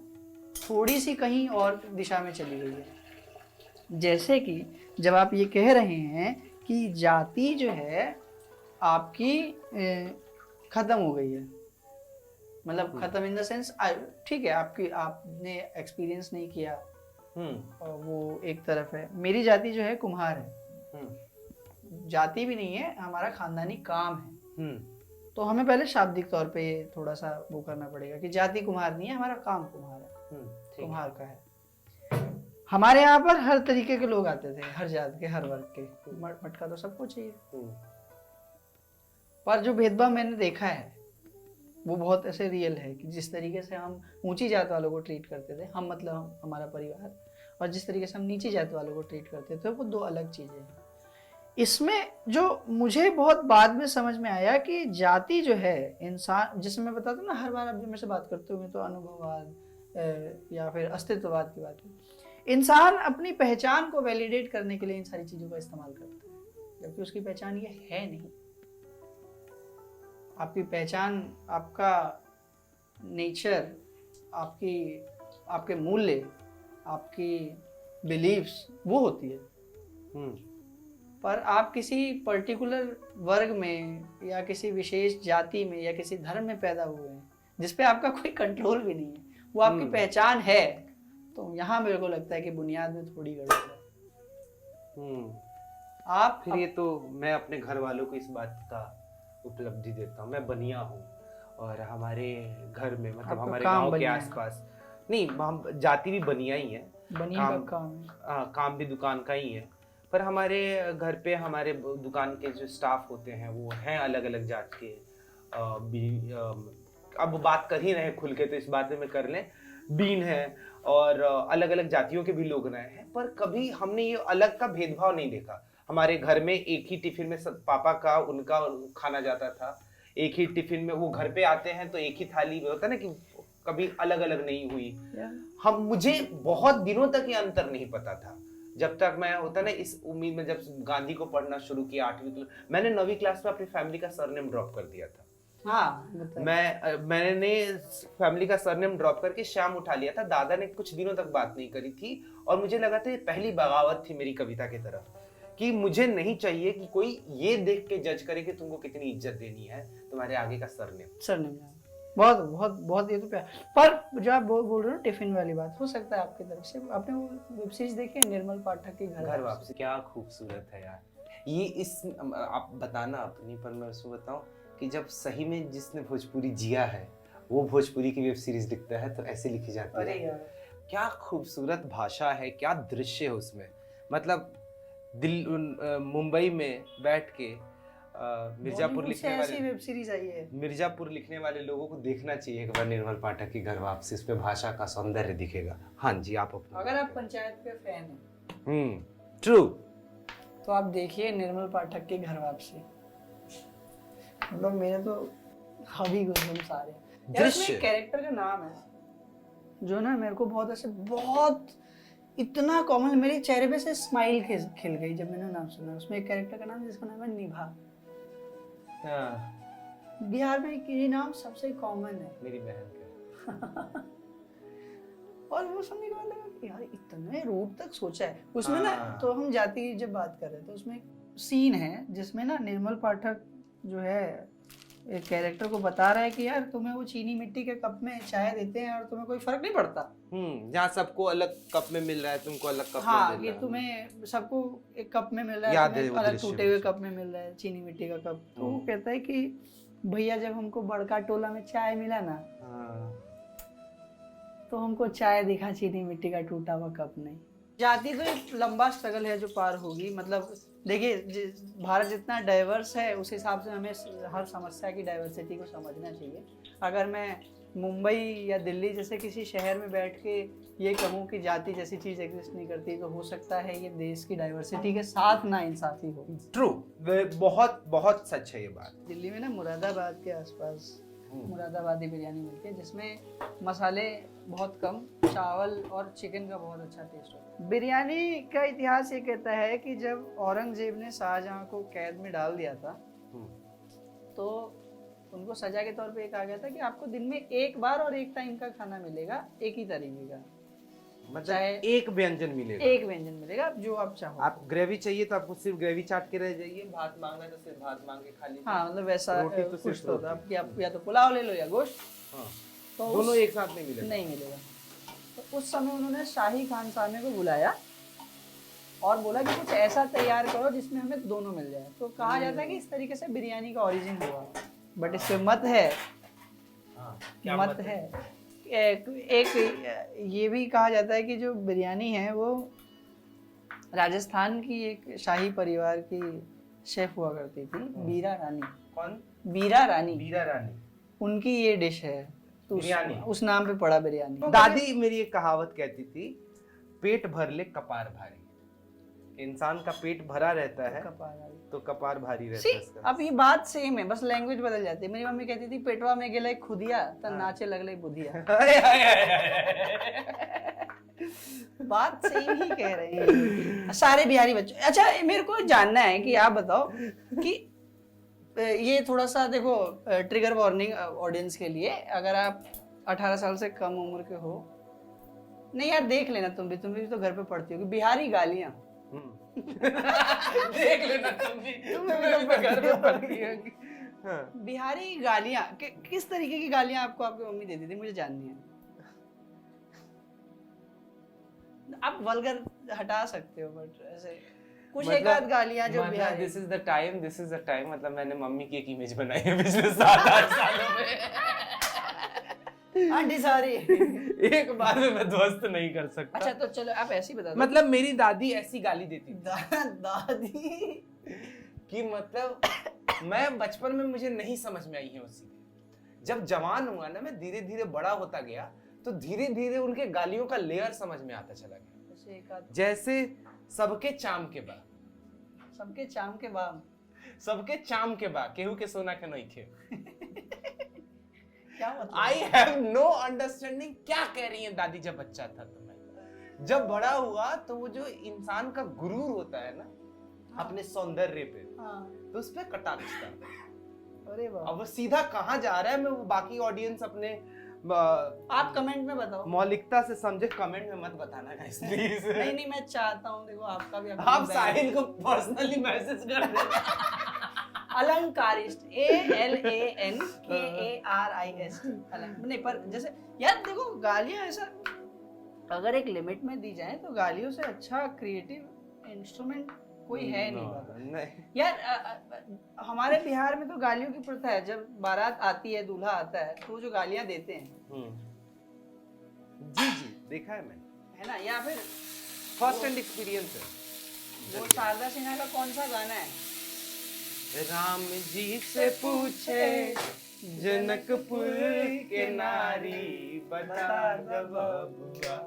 थोड़ी सी कहीं और दिशा में चली गई है। जैसे कि जब आप ये कह रहे हैं कि जाति जो है आपकी खत्म हो गई है, मतलब खत्म इन द सेंस, ठीक है, आपने एक्सपीरियंस नहीं किया, और वो एक तरफ है। मेरी जाति जो है कुम्हार है, जाति भी नहीं है, हमारा खानदानी काम है। तो हमें पहले शाब्दिक तौर पे थोड़ा सा वो करना पड़ेगा कि जाति कुम्हार नहीं है, हमारा काम कुम्हार है, कुम्हार का है। हमारे यहाँ पर हर तरीके के लोग आते थे, हर जात के, हर वर्ग के। मटका तो सबको चाहिए, पर जो भेदभाव मैंने देखा है वो बहुत ऐसे रियल है कि जिस तरीके से हम ऊंची जात वालों को ट्रीट करते थे, हम मतलब हमारा परिवार, और जिस तरीके से हम नीची जात वालों को ट्रीट करते थे, वो 2 अलग चीज़ें हैं। इसमें जो मुझे बहुत बाद में समझ में आया कि जाति जो है इंसान, जिसमें मैं बताता हूँ ना, हर बार अब जब मेरे से बात करते हुए तो अनुभववाद या फिर अस्तित्ववाद की बात है। इंसान अपनी पहचान को वैलिडेट करने के लिए इन सारी चीज़ों का इस्तेमाल करता है, जबकि उसकी पहचान ये है नहीं। आपकी पहचान, आपका नेचर, आपके मूल्य, आपकी बिलीव्स वो होती है। पर आप किसी पर्टिकुलर वर्ग में या किसी विशेष जाति में या किसी धर्म में पैदा हुए हैं जिस पे आपका कोई कंट्रोल भी नहीं है, वो आपकी पहचान है। तो यहाँ मेरे को लगता है कि बुनियाद में थोड़ी गड़बड़ है। आप फिर ये तो मैं अपने घर वालों को इस बात का उपलब्धि देता हूँ। मैं बनिया हूँ और हमारे घर में, मतलब हमारे गांव के आसपास नहीं, हम जाति भी बनिया ही है, बनिया का काम है। काम भी दुकान का ही है, पर हमारे घर पे हमारे दुकान के जो स्टाफ होते हैं वो हैं अलग अलग जात के। अब बात कर ही रहे हैं खुल के, तो इस बात में मैं कर लें, बीन है और अलग अलग जातियों के भी लोग रहे हैं, पर कभी हमने ये अलग का भेदभाव नहीं देखा। हमारे घर में एक ही टिफिन में सब पापा का उनका खाना जाता था, एक ही टिफिन में वो घर पे आते हैं तो एक ही थाली में होता है ना, कि कभी अलग अलग नहीं हुई। मुझे बहुत दिनों तक ये अंतर नहीं पता था, जब तक मैं होता ना इस उम्मीद में, जब गांधी को पढ़ना शुरू किया 8वीं क्लास, मैंने 9वीं क्लास में अपनी फैमिली का सरनेम ड्रॉप कर दिया था। हाँ, मैंने फैमिली का सरनेम ड्रॉप करके श्याम उठा लिया था। दादा ने कुछ दिनों तक बात नहीं करी थी और मुझे लगा था ये पहली बगावत थी मेरी कविता की तरफ, कि मुझे नहीं चाहिए कि कोई ये देख के जज करे कि तुमको कितनी इज्जत देनी है, तुम्हारे आगे का सरनेम। बहुत बहुत बहुत, ये तो प्यार। पर जो आप बोल रहे हो टिफिन वाली बात, हो सकता है आपकी तरफ से, आपने वो वेब सीरीज देखी है निर्मल पाठक की घर वापसी? क्या खूबसूरत है यार ये। इस आप बताना अपनी, पर मैं उसको बताऊं कि जब सही में जिसने भोजपुरी जिया है वो भोजपुरी की वेब सीरीज लिखता है तो ऐसे लिखी जाती है। अरे यार क्या खूबसूरत भाषा है, क्या दृश्य है उसमें। मतलब मुंबई में बैठ के मिर्जापुर लिखने वाले वेब सीरीज आई है, मिर्जापुर लिखने वाले लोगों को देखना चाहिए एक बार निर्मल पाठक की घर वापसी। इस पे भाषा का सौंदर्य दिखेगा। हाँ जी, आप अगर आप पंचायत के फैन हैं, ट्रू, तो आप देखिए निर्मल पाठक की घर वापसी। मतलब मेरे तो हबी गुजम सारे दृश्य। कैरेक्टर का नाम है जो ना मेरे को बहुत ऐसे, बहुत इतना कॉमन, मेरे चेहरे पे से स्माइल खिल गई जब मैंने नाम सुना। उसमें एक कैरेक्टर का नाम जिसका नाम है निभा। बिहार में ये नाम सबसे कॉमन है, मेरी बहन का। और वो सुनने के बाद लगा कि यार इतने रूट तक सोचा है उसमें ना। तो हम जाति की जब बात कर रहे थे तो उसमें सीन है जिसमें ना निर्मल पाठक जो है एक कैरेक्टर को बता रहा है कि यार तुम्हें वो चीनी मिट्टी के कप में चाय देते हैं और तुम्हें कोई फर्क नहीं पड़ता। जहाँ सबको अलग कप में मिल रहा है तुमको अलग कप में मिल रहा है। ये तुम्हें सबको एक कप में मिल रहा है, तुम्हें अलग टूटे हुए कप में मिल रहा है चीनी मिट्टी का कप। तो वो कहता है कि भैया जब हमको बड़का टोला में चाय मिला ना, तो हमको चाय दिखा, चीनी मिट्टी का टूटा हुआ कप नहीं। जाति तो एक लंबा स्ट्रगल है जो पार होगी। मतलब देखिए भारत जितना डाइवर्स है उस हिसाब से हमें हर समस्या की डाइवर्सिटी को समझना चाहिए। अगर मैं मुंबई या दिल्ली जैसे किसी शहर में बैठ के ये कहूँ कि जाति जैसी चीज़ एग्जिस्ट नहीं करती, तो हो सकता है ये देश की डाइवर्सिटी के साथ ना इंसाफी हो। ट्रू, बहुत बहुत सच है ये बात। दिल्ली में ना मुरादाबाद के आसपास मुरादाबादी बिरयानी मिलती है जिसमें मसाले बहुत कम, चावल और चिकन का बहुत अच्छा टेस्ट होता है। बिरयानी का इतिहास ये कहता है कि जब औरंगजेब ने शाहजहां को कैद में डाल दिया था तो उनको सजा के तौर पे कहा गया था कि आपको दिन में एक बार और एक टाइम का खाना मिलेगा, एक ही तरीके का, मतलब एक व्यंजन मिलेगा, एक व्यंजन मिलेगा जो आप चाहो। आप ग्रेवी चाहिए तो आपको सिर्फ ग्रेवी चाट के रह जाइए, भात मांगा तो सिर्फ भात मांग के खा लीजिए। हाँ, मतलब वैसा रोटी तो कुछ तो होता है, आप या तो पुलाव ले लो या गोश्त। हाँ, तो दोनों एक साथ नहीं मिलेगा। तो उस समय उन्होंने शाही खानसामे को बुलाया और बोला कि कुछ ऐसा तैयार करो जिसमें हमें दोनों मिल जाए। तो कहा जाता है कि इस तरीके से बिरयानी का ओरिजिन हुआ। बट इसमें मत है, मत है एक ये भी कहा जाता है कि जो बिरयानी है वो राजस्थान की एक शाही परिवार की शेफ हुआ करती थी, बीरा रानी। कौन? बीरा रानी। बीरा रानी, उनकी ये डिश है, तो बिरयानी उस नाम पे पड़ा बिरयानी। दादी मेरी एक कहावत कहती थी, पेट भर ले कपार भारी। इंसान का पेट भरा रहता है तो कपार भारी रहता है इसका। अब ये बात सेम है, बस लैंग्वेज बदल जाती है। मेरी मम्मी कहती थी पेटवा में गेले खुदिया त नाचे लगले बुधिया। बात सेम ही कह रहे हैं सारे बिहारी बच्चे। अच्छा, मेरे को जानना है कि आप बताओ कि ये थोड़ा सा देखो ट्रिगर वार्निंग ऑडियंस के लिए, अगर आप 18 साल से कम उम्र के हो, नहीं यार देख लेना, तुम भी तो घर पे पढ़ती हो, बिहारी गालियां देख लेना तुम भी तो घर पे पढ़ती होगी। बिहारी गालियां किस तरीके की गालियां आपको आपकी मम्मी देती थी, मुझे जाननी है। आप वल्गर हटा सकते हो बट ऐसे कुछ एक आध गालियां जो Bihari. This is the time मतलब मैंने मम्मी की एक इमेज बनाई है पिछले 7-8 सालों में। Aunty sorry. एक बार में मैं ध्वस्त नहीं कर सकता। अच्छा तो चलो आप ऐसे ही बता दो। मतलब मेरी दादी ऐसी गाली देती थी दादी कि मतलब मैं बचपन में मुझे नहीं समझ में आई है उसी। जब जवान हुआ ना, मैं धीरे धीरे बड़ा होता गया, तो धीरे धीरे उनके गालियों का लेयर समझ में आता चला गया। जैसे सबके चाम के बा, सबके चाम के बाद, सबके चाम के बा केहू के सोना के नहीं थे। क्या मतलब? आई हैव नो अंडरस्टैंडिंग क्या कह रही है दादी। जब बच्चा था तो मैं, जब बड़ा हुआ तो वो जो इंसान का गुरूर होता है ना अपने सौंदर्य पे, तो उस पे कटाक्ष था। अरे वाह। अब वो सीधा कहाँ जा रहा है, मैं वो बाकी ऑडियंस अपने आप कमेंट में बताओ। मौलिकता से समझे, कमेंट में मत बताना गाइस प्लीज। नहीं नहीं, मैं चाहता हूँ देखो आपका भी आप साहिल को पर्सनली मैसेज कर देना। अलंकारिस्ट ALANKARIST नहीं, पर जैसे यार देखो गालियां ऐसा अगर एक लिमिट में दी जाए तो गालियों से अच्छा क्रिएटिव इंस्ट्रूमेंट कोई है नहीं यार। हमारे बिहार में तो गालियों की प्रथा है। जब बारात आती है, दूल्हा आता है, तो जो गालियां देते हैं, जी जी देखा है मैंने, है ना? या फिर फर्स्ट हैंड एक्सपीरियंस है। वो शारदा सिन्हा का कौन सा गाना है? राम जी से पूछे जनकपुर के नारी, बता दो बबुआ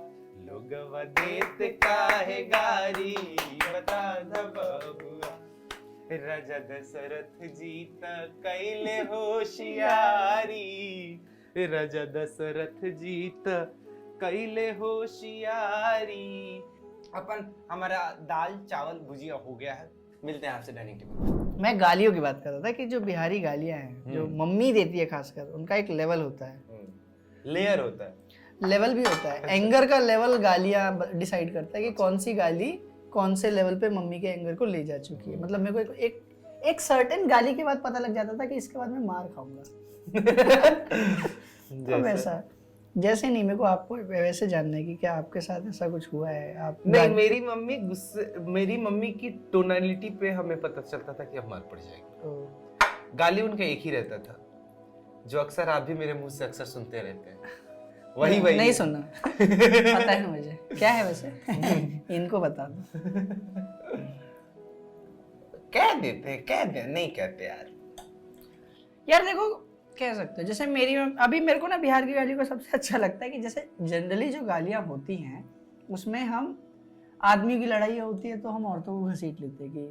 लोगवा देत काहे गारी, बता दो बबुआ। राजा दशरथ जी त कैले होशियारी, राजा दशरथ जी त कैले होशियारी। अपन हमारा दाल चावल भुजिया हो गया है, मिलते हैं आपसे डाइनिंग टेबल। मैं गालियों की बात कर रहा था कि जो बिहारी गालियां हैं, जो मम्मी देती है खासकर, उनका एक लेवल होता है, लेयर होता है, लेवल भी होता है। एंगर का लेवल गालियां डिसाइड करता है कि कौन सी गाली कौन से लेवल पे मम्मी के एंगर को ले जा चुकी है। मतलब मेरे को एक सर्टेन गाली के बाद पता लग जाता था कि इसके बाद मैं मार खाऊंगा। तो वैसा जैसे नहीं, मेरे को आपको वैसे जानना है कि क्या आपके साथ ऐसा कुछ हुआ है? आप नहीं, मेरी मम्मी की टोनालिटी पे हमें पता चलता था कि अब मार पड़ जाएगी। गाली उनका एक ही रहता था, जो अक्सर आप भी मेरे मुंह से अक्सर सुनते रहते हैं, वही नहीं सुनना। पता है मुझे क्या है वैसे। इनको बता दो। कह देते नहीं कहते यार देखो कह सकते हो। जैसे अभी मेरे को ना बिहार की गाली को सबसे अच्छा लगता है कि जैसे जनरली जो गालियां होती हैं उसमें हम आदमी की लड़ाई होती है तो हम औरतों को घसीट लेते हैं कि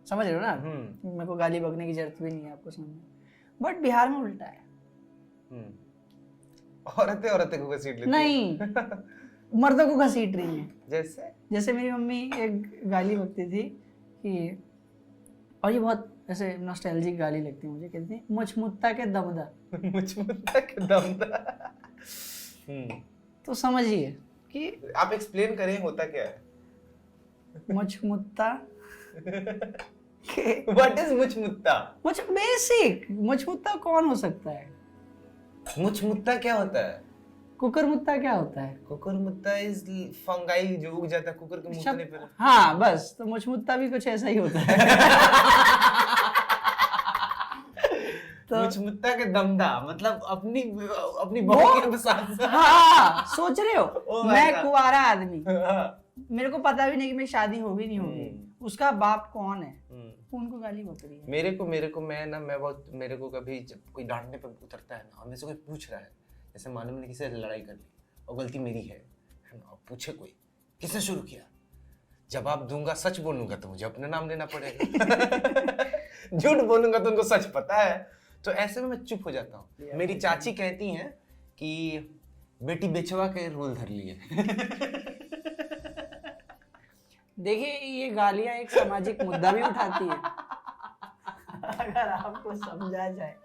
समझ रहे हो ना, मेरे को गाली बकने की जरूरत भी नहीं है आपको समझ। बट बिहार में उल्टा है, औरतें को घसीट लेती नहीं मर्दों को घसीट रही है। जैसे मेरी मम्मी एक गाली बकती थी कि, और ये बहुत ऐसे नॉस्टैल्जिक गाली लगती है मुझे, कहती थी मुचमुत्ता के दमदा। मुचमुत्ता के दमदा। तो समझिए कि आप एक्सप्लेन करें होता क्या है मुचमुत्ता। व्हाट इज मुचमुत्ता? बेसिक मुचमुत्ता कौन हो सकता है? मुचमुत्ता क्या होता है? कुकुरमुत्ता क्या होता है? कुकुरमुत्ता इज फंगाई जो उग जाता है कुकुर के मुतने पर। हाँ बस, तो मुचमुत्ता भी कुछ ऐसा ही होता है। तो मुचमुत्ता के दमदा मतलब अपनी बहू के साथ। हाँ सोच रहे हो, मैं कुंवारा आदमी, मेरे को पता भी नहीं कि मेरी शादी होगी नहीं होगी, उसका बाप कौन है, उनको गाली बक रही है। मेरे को कभी जब कोई डांटने पर उतरता है ना और मेरे से कोई पूछ रहा है, जैसे मालूम नहीं किसी से लड़ाई कर ली और गलती मेरी है ना, और पूछे कोई किसने शुरू किया, जवाब दूंगा सच बोलूंगा तो मुझे अपना नाम लेना पड़ेगा। झूठ बोलूंगा तो उनको सच पता है, तो ऐसे में मैं चुप हो जाता हूँ। मेरी चाची कहती हैं कि बेटी बेचवा के रोल धर लिए। देखिए ये गालियां एक सामाजिक मुद्दा भी उठाती है अगर आपको समझा जाए।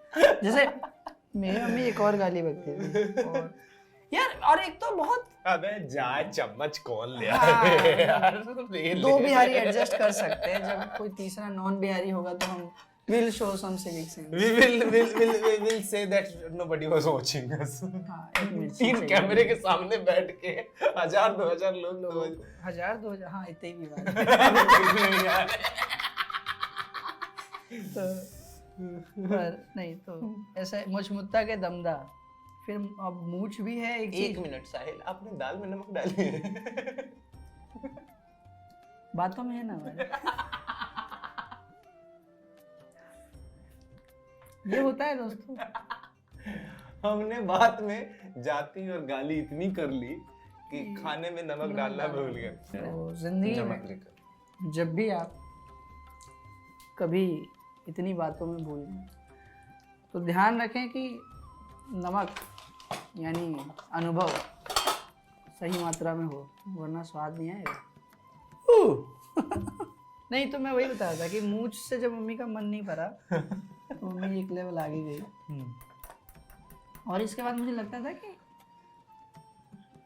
जैसे मेरी मम्मी एक और गाली बकती थी और यार, और एक तो बहुत, अबे जाए चम्मच कौन ले यार, दो बिहारी एडजस्ट कर सकते हैं, जब कोई तीसरा नॉन बिहारी होगा तो हम will show some civic sense. We will say that nobody was watching us. तीन कैमरे के सामने बैठ के 1000-2000 लोग 1000-2000 हाँ इतने ही बात। तो पर नहीं तो ऐसे मुचमुत्ता के दमदा फिर अब मूछ भी है एक एक चीज। मिनट साहिल, आपने दाल में नमक डाली है? बातों में है ना भाई। ये होता है दोस्तों। हमने बात में जाति और गाली इतनी कर ली कि खाने में नमक डालना भूल गए। तो जिंदगी नमक में लेकर जब भी आप कभी इतनी बातों में भूल जाएं तो ध्यान रखें कि नमक यानी अनुभव सही मात्रा में हो, वरना स्वाद नहीं आएगा। नहीं तो मैं वही बता रहा था कि मूछ से जब मम्मी का मन नहीं भरा तो मम्मी एक लेवल आगे गई। और इसके बाद मुझे लगता था कि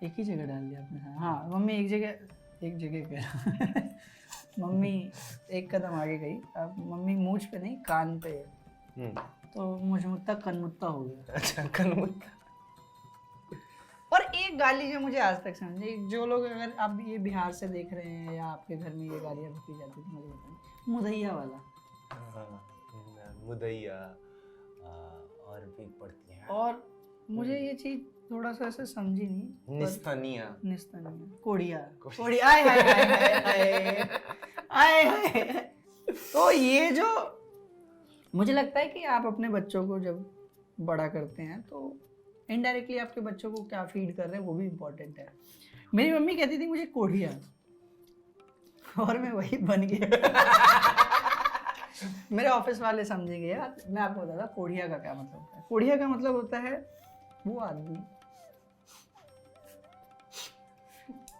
एक ही जगह डाल दिया आपने। हाँ, मम्मी एक जगह कह मम्मी एक कदम आगे गई। अब मम्मी मूछ पे नहीं, कान पे। तो मुझमुत्ता कनमुत्ता हो गया। अच्छा, कनमुत्ता। और एक गाली जो मुझे आज तक समझ नहीं, जो लोग अगर आप ये बिहार से देख रहे हैं या आपके घर में ये गालियाँ बकी जाती थी, मुझे बताएं। मुदैया वाला। मुदैया और भी पड़ती है। और मुझे ये चीज थोड़ा सा ऐसे समझी नहीं। निस्तनिया, कोढ़िया। आय हाय हाय हाय आय हाय। तो ये जो मुझे लगता है कि आप अपने बच्चों को जब बड़ा करते हैं तो इनडायरेक्टली आपके बच्चों को क्या फीड कर रहे हैं वो भी इम्पोर्टेंट है। मेरी मम्मी कहती थी मुझे कोढ़िया, और मैं वही बन गया। मेरे ऑफिस वाले समझेंगे यार। मैं आपको बता था कोढ़िया का क्या मतलब होता है। कोढ़िया का मतलब होता है वो आदमी।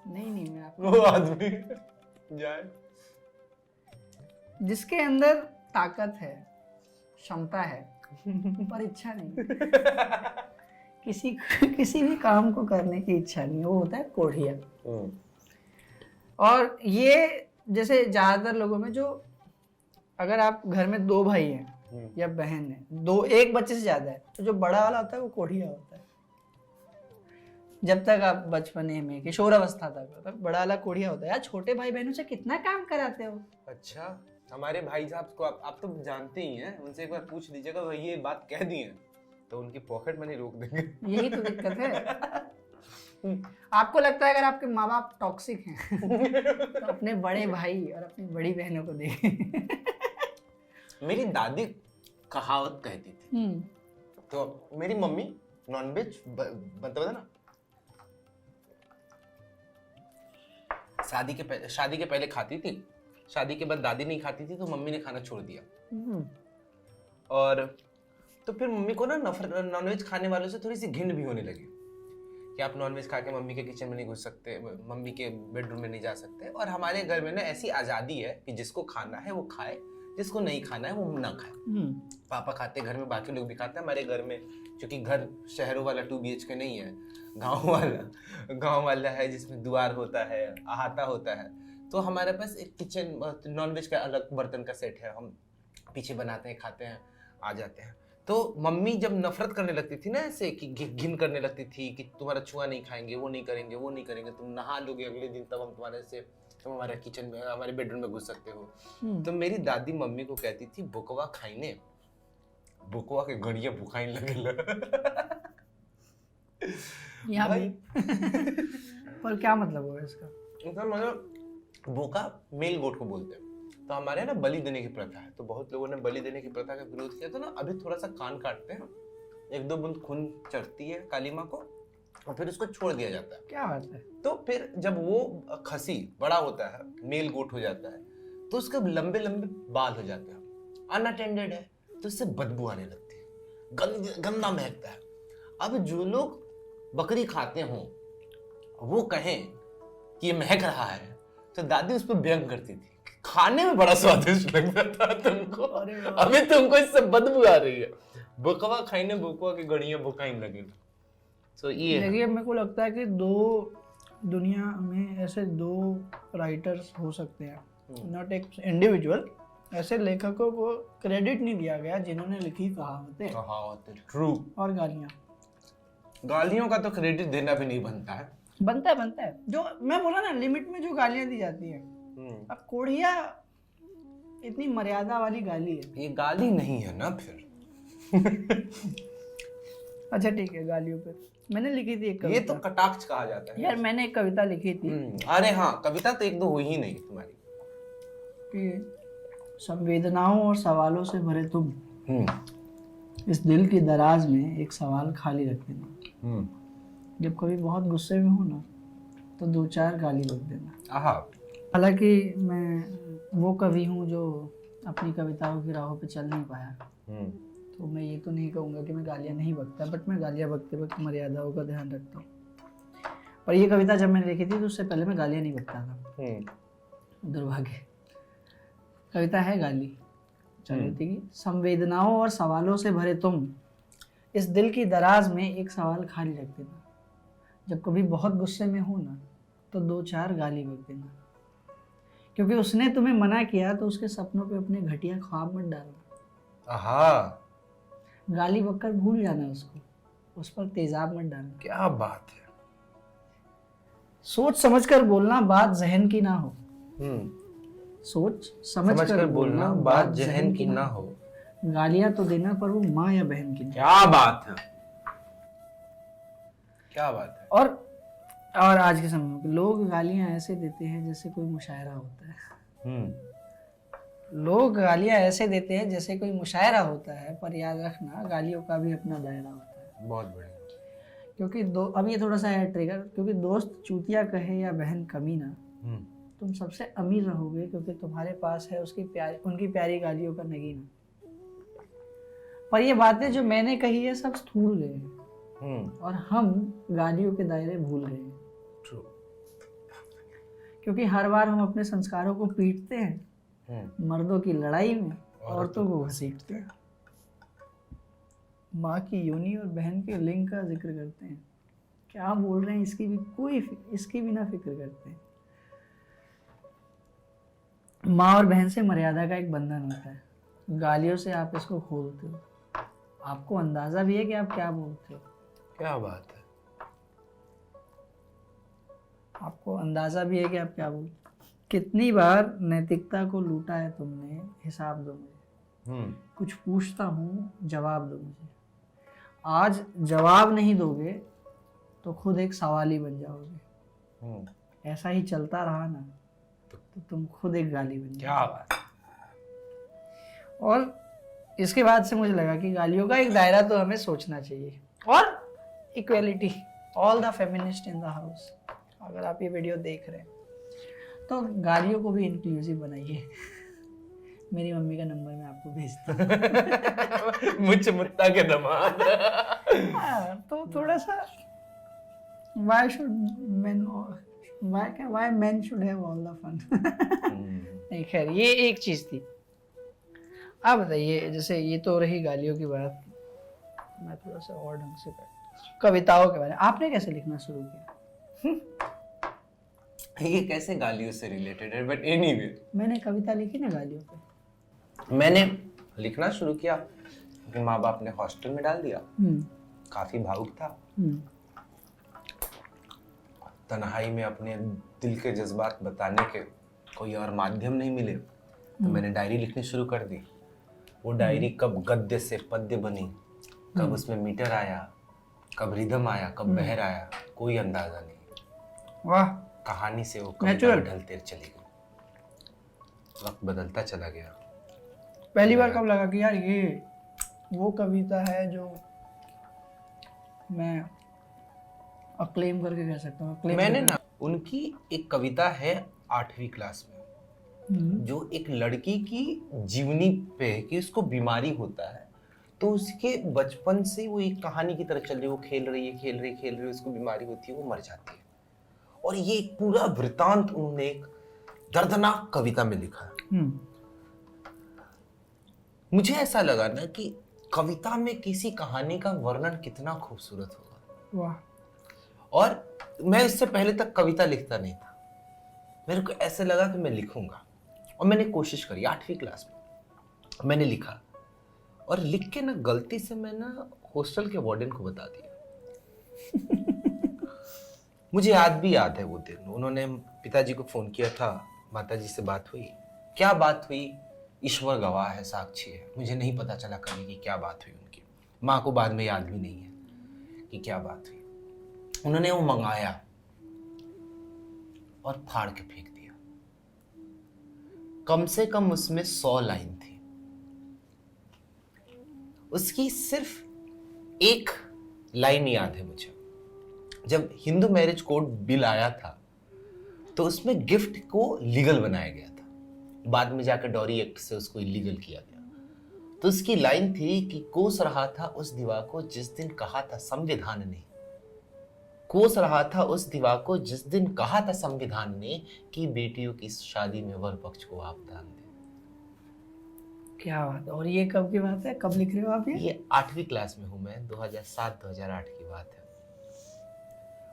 नहीं मैं आपको, वो आदमी जाए जिसके अंदर ताकत है, क्षमता है, पर इच्छा नहीं। किसी भी काम को करने की इच्छा नहीं, वो होता है कोढ़िया। और ये जैसे ज्यादातर लोगों में, जो अगर आप घर में 2 भाई हैं या बहन है, एक बच्चे से ज्यादा है, तो जो बड़ा वाला होता है वो कोढ़िया होता है। जब तक आप बचपने में किशोरावस्था तक बड़ा वाला कोढ़िया होता है। यार छोटे भाई बहनों से कितना काम कराते हो। अच्छा, हमारे भाई साहब को आप तो जानते ही हैं, उनसे एक बार पूछ लीजिएगा, वो ये बात कह दी है तो उनकी पॉकेट मनी रोक देंगे। यही तो दिक्कत है। आपको लगता है अगर आपके माँ बाप टॉक्सिक हैं तो अपने बड़े भाई और अपनी बड़ी बहनों को देखें। मेरी दादी कहावत कहती थी, तो मेरी मम्मी नॉनवेज बनता था ना, शादी के पहले खाती थी, शादी के बाद दादी नहीं खाती थी तो मम्मी ने खाना छोड़ दिया। और तो फिर मम्मी को ना नॉनवेज खाने वालों से थोड़ी सी घिन भी होने लगी कि आप नॉनवेज खा के मम्मी के किचन में नहीं घुस सकते, मम्मी के बेडरूम में नहीं जा सकते। और हमारे घर में ना ऐसी आज़ादी है कि जिसको खाना है वो खाए, जिसको नहीं खाना है वो ना खाए। पापा खाते, घर में बाकी लोग भी खाते हैं। हमारे घर में क्योंकि घर शहरों वाला 2 BHK नहीं है, गांव वाला है जिसमें द्वार होता है, अहाता होता है। तो हमारे पास एक किचन, नॉनवेज का अलग बर्तन का सेट है, हम पीछे बनाते हैं, खाते हैं, आ जाते हैं। तो मम्मी जब नफरत करने लगती थी ना ऐसे, कि घिन करने लगती थी कि तुम्हारा छुआ नहीं खाएंगे, वो नहीं करेंगे, वो नहीं करेंगे, तुम नहा लोगे अगले दिन तब हम तुम्हारे से, तुम हमारे किचन में, हमारे बेडरूम में घुस सकते हो। तो मेरी दादी मम्मी को कहती थी, बुकवा खाइने, बुकवा के गड़िया भुखाइन लगेला। यहाँ भी पर क्या मतलब होगा इसका? मतलब बोका मेल गोट को बोलते हैं। तो हमारे यहाँ ना बलि देने की प्रथा है, तो बहुत लोगों ने बलि देने की प्रथा का विरोध किया। तो ना अभी थोड़ा सा कान काटते हैं, 1-2 बूंद खून चढ़ती है काली माँ को, और फिर उसको छोड़ दिया जाता है। क्या बात है? तो फिर जब वो खसी बड़ा होता है, मेल गोट हो जाता है, तो उसके लंबे लंबे बाल हो जाते हैं, अनअटेंडेड है, तो उससे बदबू आने लगती है, गंदा महकता है। अब जो लोग बकरी खाते हों वो कहें कि ये महक रहा है, तो दादी उस पर व्यंग करती थी, खाने में बड़ा स्वादिष्ट लगता था तुमको, अभी तुमको इससे बदबू आ रही है, बुकवा खाइने बुकवा की गड़ियां बुकाइन लगे। तो ये देखिए, मेरे को लगता है कि 2 दुनिया में ऐसे 2 राइटर्स हो सकते हैं, नॉट एक इंडिविजुअल। ऐसे लेखकों को क्रेडिट नहीं दिया गया जिन्होंने लिखी कहावतें ट्रू, और गालियों का तो क्रेडिट देना भी नहीं बनता है। बनता है। जो मैं बोला ना, लिमिट में जो गालियां दी जाती है। अब कोढ़िया इतनी मर्यादा वाली गाली है। ये गाली नहीं है ना फिर। अच्छा ठीक है, गालियों पे मैंने लिखी थी एक ये कविता। तो कटाक्ष कहा जाता है यार मैंने एक कविता लिखी थी अरे हाँ, कविता तो एक दो हुई ही नहीं तुम्हारी। कि संवेदनाओं और सवालों से भरे तुम हम्म इस दिल की दराज में एक सवाल खाली रख देना। हम्म जब कभी बहुत गुस्से में हो ना तो 2-4 गाली बक देना। आहा हालांकि मैं वो कवि हूँ जो अपनी कविताओं की राहों पे चल नहीं पाया, हम्म तो मैं ये तो नहीं कहूँगा कि मैं गालियाँ नहीं बकता, बट मैं गालियाँ बकते वक्त मर्यादाओं का ध्यान रखता हूँ। पर ये कविता जब मैंने लिखी थी तो उससे पहले मैं गालियाँ नहीं बकता था, दुर्भाग्य। कविता है गाली। चलो ठीक है। संवेदनाओं और सवालों से भरे तुम इस दिल की दराज में एक सवाल खाली रख देना। जब कभी बहुत गुस्से में हो ना तो 2-4 गाली बक देना, क्योंकि उसने तुम्हें मना किया तो उसके सपनों पे अपने घटिया ख्वाब मत डालना। आहा, गाली बककर भूल जाना उसको, उस पर तेजाब मत डालना। क्या बात है। सोच समझकर बोलना, बात जहन की ना हो। सोच समझकर बोलना, बात जहन की ना हो। गालियां तो देना पर वो माँ या बहन की ना। क्या बात है, क्या बात है। और आज के समय में लोग गालियां ऐसे देते हैं जैसे कोई मुशायरा होता है। लोग गालियां ऐसे देते हैं जैसे कोई मुशायरा होता है, पर याद रखना गालियों का भी अपना दायरा होता है। बहुत बढ़िया। क्योंकि अब ये थोड़ा सा है ट्रिगर, क्योंकि दोस्त चूतिया कहे या बहन कमीना, तुम सबसे अमीर रहोगे क्योंकि तुम्हारे पास है उनकी प्यारी गालियों का नगीना। पर ये बातें जो मैंने कही है सब स्थूल गए हैं और हम गालियों के दायरे भूल गए हैं। True. क्योंकि हर बार हम अपने संस्कारों को पीटते हैं, मर्दों की लड़ाई में औरतों को घसीटते हैं, माँ की योनि और बहन के लिंग का जिक्र करते हैं। क्या बोल रहे हैं इसकी भी ना फिक्र करते हैं। माँ और बहन से मर्यादा का एक बंधन होता है, गालियों से आप इसको खोलते हो। आपको अंदाजा भी है कि आप क्या बोलते हो। क्या बात है। आपको अंदाजा भी है कि आप क्या बोलते हो। कितनी बार नैतिकता को लूटा है तुमने, हिसाब दो मुझे। कुछ पूछता हूँ, जवाब दो मुझे। आज जवाब नहीं दोगे तो खुद एक सवाल ही बन जाओगे। ऐसा ही चलता रहा ना तो तुम खुद एक गाली बन जाओगे। क्या बात है। और इसके बाद से मुझे लगा कि गालियों का एक दायरा तो हमें सोचना चाहिए। और equality, all the feminist in the house, अगर आप ये वीडियो देख रहे हैं तो गालियों को भी इंक्लूसिव बनाइए। मेरी मम्मी का नंबर मैं आपको भेजता हूँ। मुझ मुत्ता के दमाद। तो थोड़ा सा why men should have all the fun। नहीं खैर, ये एक चीज थी। आप बताइए, जैसे ये तो रही गालियों की बात, मैं थोड़ा सा और ढंग से कविताओं के बारे में। आपने कैसे लिखना शुरू किया? ये कैसे गालियों से रिलेटेड है, बट एनीवे मैंने कविता लिखी ना गालियों पे। मैंने लिखना शुरू किया क्योंकि माँ बाप ने हॉस्टल में डाल दिया। काफी भावुक था। तन्हाई में अपने दिल के जज्बात बताने के कोई और माध्यम नहीं मिले, तो मैंने डायरी लिखनी शुरू कर दी। वो डायरी कब गद्य से पद्य बनी, कब उसमें मीटर आया, कब रिदम आया, कब बहर आया, कोई अंदाजा नहीं। वाह। कहानी से वो कविता ढलते चली गई, वक्त बदलता चला गया। पहली बार कब लगा कि यार ये वो कविता है जो मैं अक्लेम करके कह सकता हूँ? मैंने ना उनकी एक कविता है 8वीं क्लास में, जो एक लड़की की जीवनी पे है कि उसको बीमारी होता है, तो उसके बचपन से वो एक कहानी की तरह चल रही है। वो खेल रही है, उसको बीमारी होती है, वो मर जाती है। और ये एक पूरा वृतांत उन्होंने एक दर्दनाक कविता में लिखा है। मुझे ऐसा लगा ना कि कविता में किसी कहानी का वर्णन कितना खूबसूरत होगा। वाह। और मैं इससे पहले तक कविता लिखता नहीं था। मेरे को ऐसे लगा कि मैं लिखूंगा, और मैंने कोशिश करी। 8वीं क्लास में मैंने लिखा, और लिख के ना गलती से मैं ना हॉस्टल के वार्डन को बता दिया। मुझे याद है वो दिन। उन्होंने पिताजी को फोन किया था, माताजी से बात हुई। क्या बात हुई ईश्वर गवाह है, साक्षी है, मुझे नहीं पता चला कभी कि क्या बात हुई उनकी। माँ को बाद में याद भी नहीं है। कि क्या बात हुई। उन्होंने वो मंगाया और फाड़ के फेंक दिया। कम से कम उसमें 100 लाइन थी। उसकी सिर्फ एक लाइन याद है मुझे। जब हिंदू मैरिज कोड बिल आया था तो उसमें गिफ्ट को लीगल बनाया गया था। बाद में जाकर डॉरी एक्ट से उसको इलीगल किया गया। तो उसकी लाइन थी कि कोस रहा था उस दीवार को जिस दिन कहा था संविधान ने, कोस रहा था उस दीवार को जिस दिन कहा था संविधान ने कि बेटियों की शादी में वर पक्ष को आप ध्यान दें। क्या बात है। और ये कब की बात है, कब लिख रहे हो आप ये 8वीं क्लास में हूं मैं, 2007-2008 की बात है।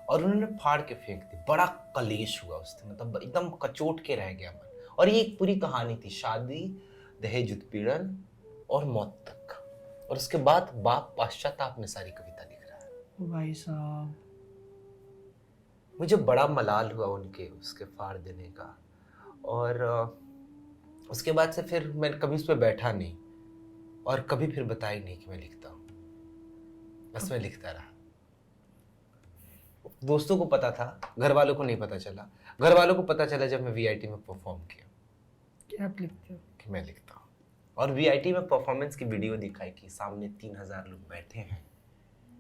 और उन्होंने फाड़ के फेंक दी। बड़ा कलेश हुआ उस दिन, मतलब एकदम कचोट के रह गया मन। और ये एक पूरी कहानी थी, शादी, दहेज उत्पीड़न और मौत तक। और उसके बाद बाप पश्चाताप में सारी कविता लिख रहा है। भाई साहब, मुझे बड़ा मलाल हुआ उनके उसके फाड़ देने का। और उसके बाद से फिर मैं कभी उस पर बैठा नहीं और कभी फिर बताया नहीं कि मैं लिखता हूँ। बस मैं लिखता रहा। दोस्तों को पता था, घर वालों को नहीं पता चला। घर वालों को पता चला जब मैं वीआईटी में परफॉर्म किया क्या आप लिखते हो? कि मैं लिखता हूँ। और वीआईटी में परफॉर्मेंस की वीडियो दिखाई कि सामने 3000 लोग बैठे हैं,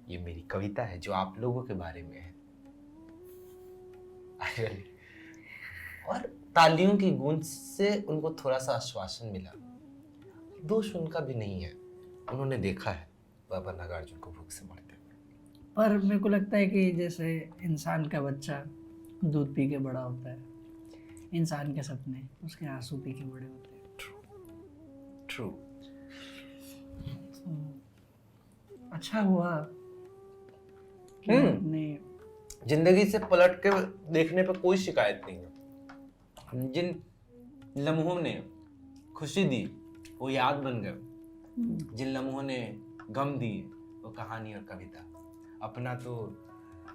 ये मेरी कविता है जो आप लोगों के बारे में है। और तालियों की गूंज से उनको थोड़ा सा आश्वासन मिला। दोष उनका भी नहीं है, उन्होंने देखा है बाबा नागार्जुन को भूख से मरते हुए। पर मेरे को लगता है कि जैसे इंसान का बच्चा दूध पी के बड़ा होता है, इंसान के सपने उसके आंसू पी के बड़े होते हैं। ट्रू। अच्छा हुआ कि आपने जिंदगी से पलट के देखने पर कोई शिकायत नहीं है। जिन लम्हों ने खुशी दी वो याद बन गए, जिन लम्हों ने गम दी वो कहानी और कविता। अपना तो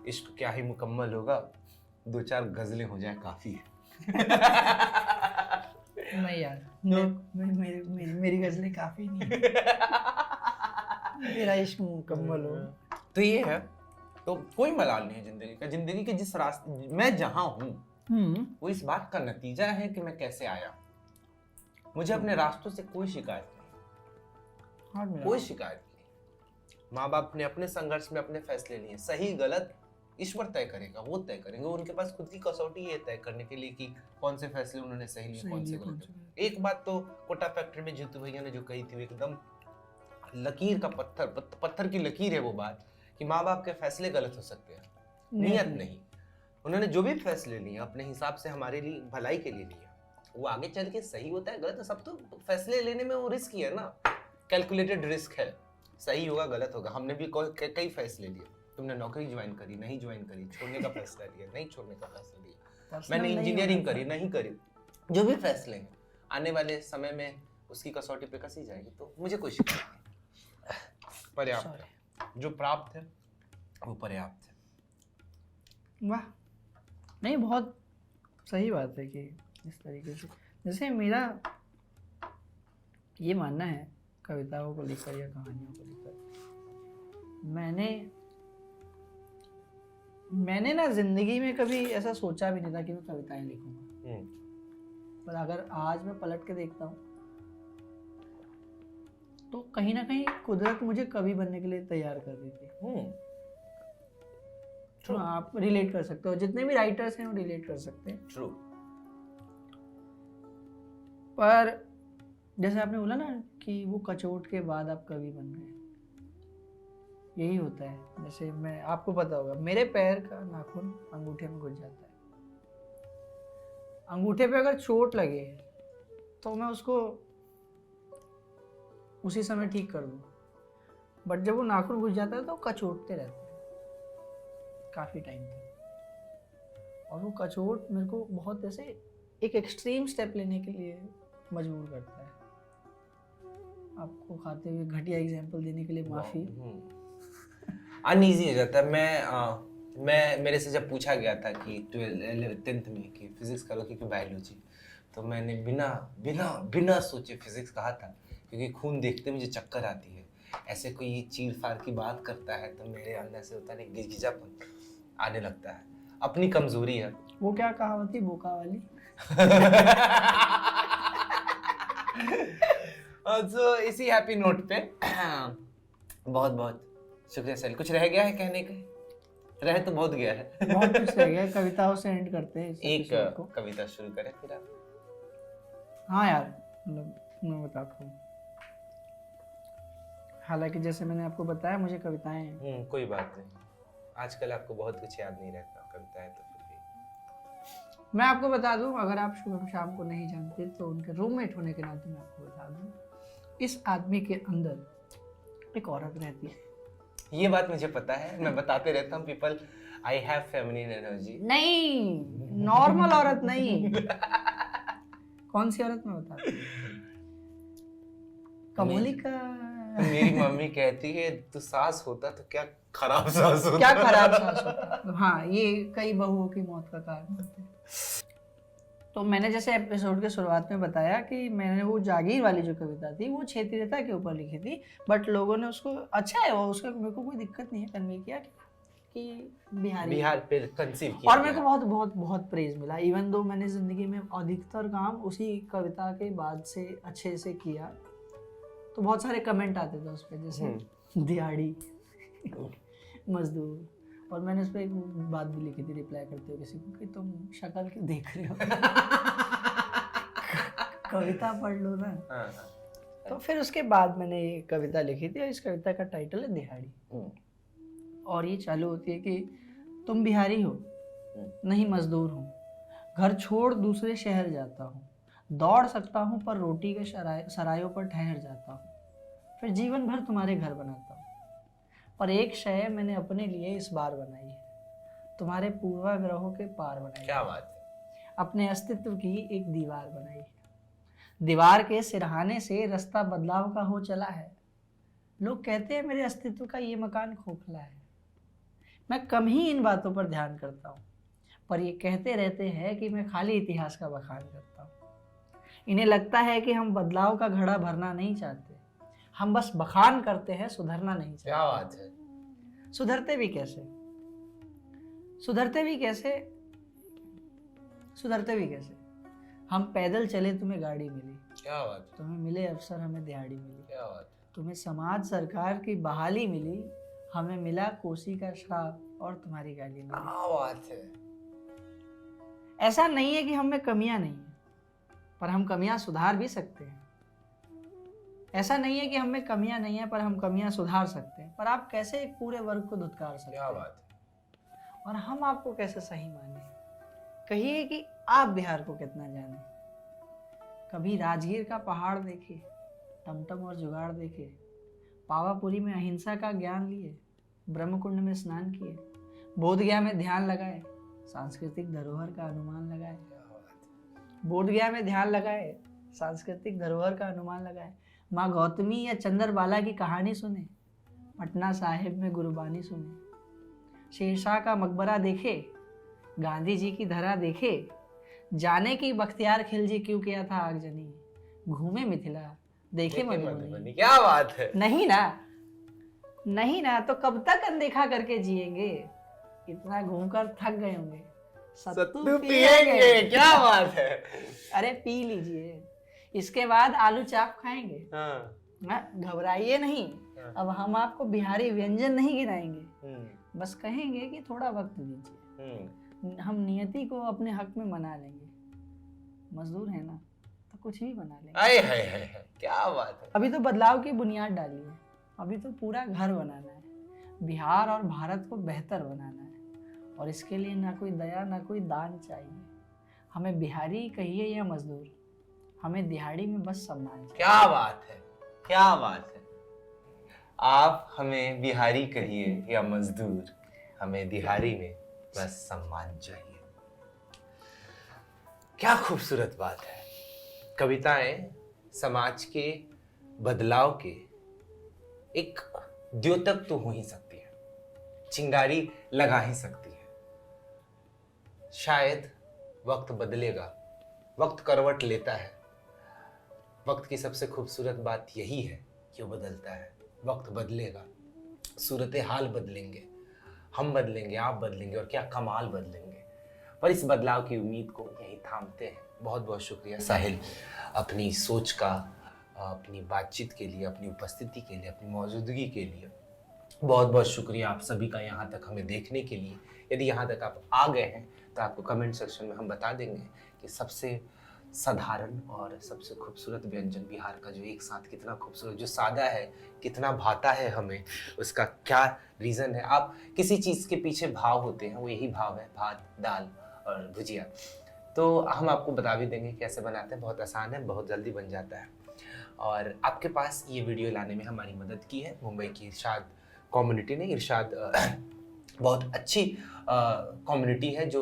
इश्क क्या ही मुकम्मल होगा, 2-4 गजलें हो जाए काफी है। नहीं यार, मेरी गजलें काफी नहीं है। मेरा इश्क मुकम्मल हो। तो ये है, तो कोई मलाल नहीं है जिंदगी का। जिंदगी के जिस रास्ते मैं जहां हूं वो इस बात का नतीजा है कि मैं कैसे आया। मुझे अपने रास्तों से कोई शिकायत नहीं, कोई शिकायत नहीं। माँ बाप ने अपने संघर्ष में अपने फैसले लिए, सही गलत ईश्वर तय करेगा, वो तय करेंगे। उनके पास खुद की कसौटी है तय करने के लिए कि कौन से फैसले उन्होंने सही लिए, कौन से गलत। एक बात तो कोटा फैक्ट्री में जीतू भैया ने जो कही थी, एकदम लकीर का पत्थर की लकीर है वो बात, कि माँ बाप के फैसले गलत हो सकते हैं, नियत नहीं। उन्होंने जो भी फैसले लिए अपने हिसाब से हमारे लिए भलाई के लिए लिया, वो आगे चल के सही होता है गलत है, सब तो फैसले लेने में वो रिस्क ही है ना, कैलकुलेटेड रिस्क है। सही होगा गलत होगा। हमने भी कई फैसले लिए। तुमने नौकरी ज्वाइन करी, नहीं ज्वाइन करी, छोड़ने का फैसला लिया, नहीं छोड़ने का फैसला लिया, मैंने इंजीनियरिंग करी, नहीं करी। जो भी फैसले हैं आने वाले समय में उसकी कसौटी पे कसी जाएगी। तो मुझे कोई शिकायत नहीं, पर्याप्त है। जो प्राप्त है वो पर्याप्त है। वाह, नहीं बहुत सही बात है कि इस तरीके से, जैसे मेरा ये मानना है कविताओं को लेकर या कहानियों को लेकर, मैंने ना जिंदगी में कभी ऐसा सोचा भी नहीं था कि मैं कविताएं लिखूंगा। पर अगर आज मैं पलट के देखता हूँ तो कहीं ना कहीं कुदरत मुझे कवि बनने के लिए तैयार कर रही थी। हाँ, आप रिलेट कर सकते हो, जितने भी राइटर्स हैं वो रिलेट कर सकते हैं। ट्रू। पर जैसे आपने बोला ना कि वो कचोट के बाद आप कवि बन गए, यही होता है। जैसे मैं, आपको पता होगा, मेरे पैर का नाखून अंगूठे में घुस जाता है। अंगूठे पे अगर चोट लगे तो मैं उसको उसी समय ठीक कर दूँ, बट जब वो नाखून घुस जाता है तो कचोटते रहते हैं काफ़ी टाइम तक। और वो कचोट मेरे को बहुत ऐसे एक एक्सट्रीम स्टेप लेने के लिए मजबूर करता है। आपको खाते हुए घटिया एग्जांपल देने के लिए माफ़ी। अनईजी हो जाता है। मैं मेरे से जब पूछा गया था कि 10th में कि फिजिक्स करोगे कि बायोलॉजी, तो मैंने बिना सोचे फिजिक्स कहा था, क्योंकि खून देखते मुझे चक्कर आती है। ऐसे कोई चीर फाड़ की बात करता है तो मेरे अंदर से होता है गिजगिजापन आने लगता है। अपनी कमजोरी है। वो क्या कहावत थी बोका वाली? तो इसी हैप्पी नोट पे बहुत बहुत शुक्रिया सर। कुछ रह गया है कहने का? रह तो बहुत गया है। बहुत कुछ रह गया, कविताओं से एंड करते हैं इस एक एपिसोड को। कविता शुरू करें फिर आप। हाँ यार, मतलब मैं बताता हूँ। हालांकि जैसे मैंने आपको बताया मुझे कविताएं कोई बात नहीं, आजकल आपको बहुत कुछ याद नहीं रहता, कविता है तो फिर भी। मैं आपको बता दूं, अगर आप शुभम शाम को नहीं जानते तो उनके रूममेट होने के नाते मैं आपको बता दूं, इस आदमी के अंदर एक औरत रहती है। ये बात मुझे पता है, मैं बताते रहता हूँ people, I have feminine energy. नहीं, नॉर्मल औरत नहीं। कौन सी औरत मैं बताता हूँ? कमोलिका। मेरी मम्मी कहती है तू सास होता तो क्या खराब सास होता। क्या खराब सास होता। हाँ, ये कई बहुओं की मौत का कारण होते हैं। तो मैंने जैसे एपिसोड के शुरुआत में बताया कि मैंने वो जागीर वाली जो कविता थी वो क्षेत्रीयता के ऊपर लिखी थी, बट लोगों ने उसको, अच्छा है वो, उसका मेरे को कोई दिक्कत नहीं है, कन्वे किया कि बिहार पे कंसीव किया और मेरे को बहुत बहुत बहुत प्रेज मिला। इवन दो मैंने जिंदगी में अधिकतर काम उसी कविता के बाद से अच्छे से किया, तो बहुत सारे कमेंट आते थे उस पर, जैसे दिहाड़ी, मजदूर, और मैंने उस पर एक बात भी लिखी थी रिप्लाई करते हुए किसी को कि तुम शक्ल क्यों देख रहे हो। कविता पढ़ लो ना। तो फिर उसके बाद मैंने ये कविता लिखी थी और इस कविता का टाइटल है दिहाड़ी। और ये चालू होती है कि तुम बिहारी हो, नहीं मजदूर हूँ, घर छोड़ दूसरे शहर जाता हूँ, दौड़ सकता हूँ पर रोटी के सरायों पर ठहर जाता हूँ, फिर जीवन भर तुम्हारे घर बनाता हूँ, पर एक शय मैंने अपने लिए इस बार बनाई है, तुम्हारे पूर्वाग्रहों के पार बनाई। क्या बात है। अपने अस्तित्व की एक दीवार बनाई है, दीवार के सिरहाने से रास्ता बदलाव का हो चला है। लोग कहते हैं मेरे अस्तित्व का ये मकान खोखला है। मैं कम ही इन बातों पर ध्यान करता हूँ, पर ये कहते रहते हैं कि मैं खाली इतिहास का बखान करता हूँ। इन्हें लगता है कि हम बदलाव का घड़ा भरना नहीं चाहते, हम बस बखान करते हैं, सुधरना नहीं चाहते। क्या बात है। सुधरते भी कैसे? सुधरते भी कैसे? सुधरते भी कैसे? हम पैदल चले, तुम्हें गाड़ी मिली। क्या बात है। तुम्हें मिले अफसर, हमें दिहाड़ी मिली। क्या बात है। तुम्हें समाज सरकार की बहाली मिली, हमें मिला कोसी का श्राप और तुम्हारी गाली मिली। क्या बात है। ऐसा नहीं है कि हम में कमियां नहीं है, पर हम कमियां सुधार भी सकते हैं। ऐसा नहीं है कि हम में कमियां नहीं है, पर हम कमियां सुधार सकते हैं। पर आप कैसे एक पूरे वर्ग को धुतकार सकते हैं? क्या बात है। और हम आपको कैसे सही माने? कहिए कि आप बिहार को कितना जाने। कभी राजगीर का पहाड़ देखे, टमटम और जुगाड़ देखे, पावापुरी में अहिंसा का ज्ञान लिए, ब्रह्मकुंड में स्नान किए, बोधगया में ध्यान लगाए, सांस्कृतिक धरोहर का अनुमान लगाए। बोधगया में ध्यान लगाए, सांस्कृतिक धरोहर का अनुमान लगाए, माँ गौतमी या चंद्रबाला की कहानी सुने, पटना साहिब में गुरबानी सुने, शेरशाह का मकबरा देखे, गांधी जी की धरा देखे, जाने की बख्तियार खिलजी क्यों किया था आगजनी, घूमे मिथिला, देखे मधुबनी। क्या बात है। नहीं ना, नहीं ना, तो कब तक अनदेखा करके जिएंगे? इतना घूमकर थक गए होंगे, सत्तू पिएंगे। क्या बात है। अरे पी लीजिए, इसके बाद आलू चाप खाएंगे। घबराइए नहीं, अब हम आपको बिहारी व्यंजन नहीं गिनाएंगे, बस कहेंगे कि थोड़ा वक्त दीजिए, हम नियति को अपने हक में मना लेंगे। मजदूर है ना, तो कुछ भी बना लेंगे। आए हाय हाय हाय, क्या बात है। अभी तो बदलाव की बुनियाद डाली है, अभी तो पूरा घर बनाना है, बिहार और भारत को बेहतर बनाना है, और इसके लिए ना कोई दया ना कोई दान चाहिए। हमें बिहारी कहिए या मजदूर, हमें दिहाड़ी में बस सम्मान चाहिए। क्या बात है। क्या बात है। आप हमें बिहारी कहिए या मजदूर, हमें दिहाड़ी में बस सम्मान चाहिए। क्या खूबसूरत बात है। कविताएं समाज के बदलाव के एक द्योतक तो हो ही सकती है, चिंगारी लगा ही सकती है। शायद वक्त बदलेगा, वक्त करवट लेता है। वक्त की सबसे खूबसूरत बात यही है कि वो बदलता है, वक्त बदलेगा, सूरत हाल बदलेंगे, हम बदलेंगे, आप बदलेंगे और क्या कमाल बदलेंगे। पर इस बदलाव की उम्मीद को यही थामते हैं। बहुत बहुत शुक्रिया साहिल, अपनी सोच का, अपनी बातचीत के लिए, अपनी उपस्थिति के लिए, अपनी मौजूदगी के लिए बहुत बहुत शुक्रिया आप सभी का यहाँ तक हमें देखने के लिए। यदि यहाँ तक आप आ गए हैं तो आपको कमेंट सेक्शन में हम बता देंगे कि सबसे साधारण और सबसे खूबसूरत व्यंजन बिहार का जो एक साथ कितना खूबसूरत, जो सादा है कितना भाता है हमें, उसका क्या रीज़न है। आप किसी चीज़ के पीछे भाव होते हैं, वो यही भाव है, भात दाल और भुजिया। तो हम आपको बता भी देंगे कैसे बनाते हैं, बहुत आसान है, बहुत जल्दी बन जाता है। और आपके पास ये वीडियो लाने में हमारी मदद की है मुंबई की इरशाद कम्युनिटी ने। इरशाद बहुत अच्छी कम्युनिटी है जो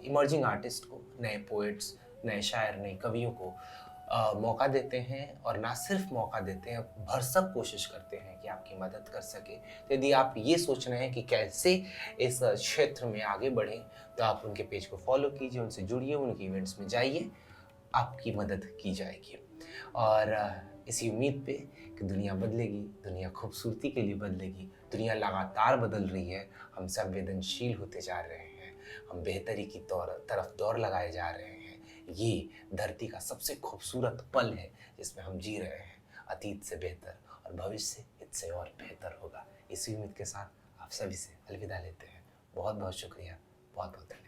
इमर्जिंग आर्टिस्ट को, नए पोएट्स, नए शायर, नए कवियों को मौका देते हैं, और ना सिर्फ मौका देते हैं, भरसक कोशिश करते हैं कि आपकी मदद कर सके। तो यदि आप ये सोच रहे हैं कि कैसे इस क्षेत्र में आगे बढ़ें, तो आप उनके पेज को फॉलो कीजिए, उनसे जुड़िए, उनके इवेंट्स में जाइए, आपकी मदद की जाएगी। और इसी उम्मीद पे कि दुनिया बदलेगी, दुनिया खूबसूरती के लिए बदलेगी, दुनिया लगातार बदल रही है, हम संवेदनशील होते जा रहे हैं, हम बेहतरी की तरफ दौड़ लगाए जा रहे हैं। ये धरती का सबसे खूबसूरत पल है जिसमें हम जी रहे हैं। अतीत से बेहतर और भविष्य इससे और बेहतर होगा। इसी उम्मीद के साथ आप सभी से अलविदा लेते हैं। बहुत बहुत शुक्रिया, बहुत बहुत धन्यवाद।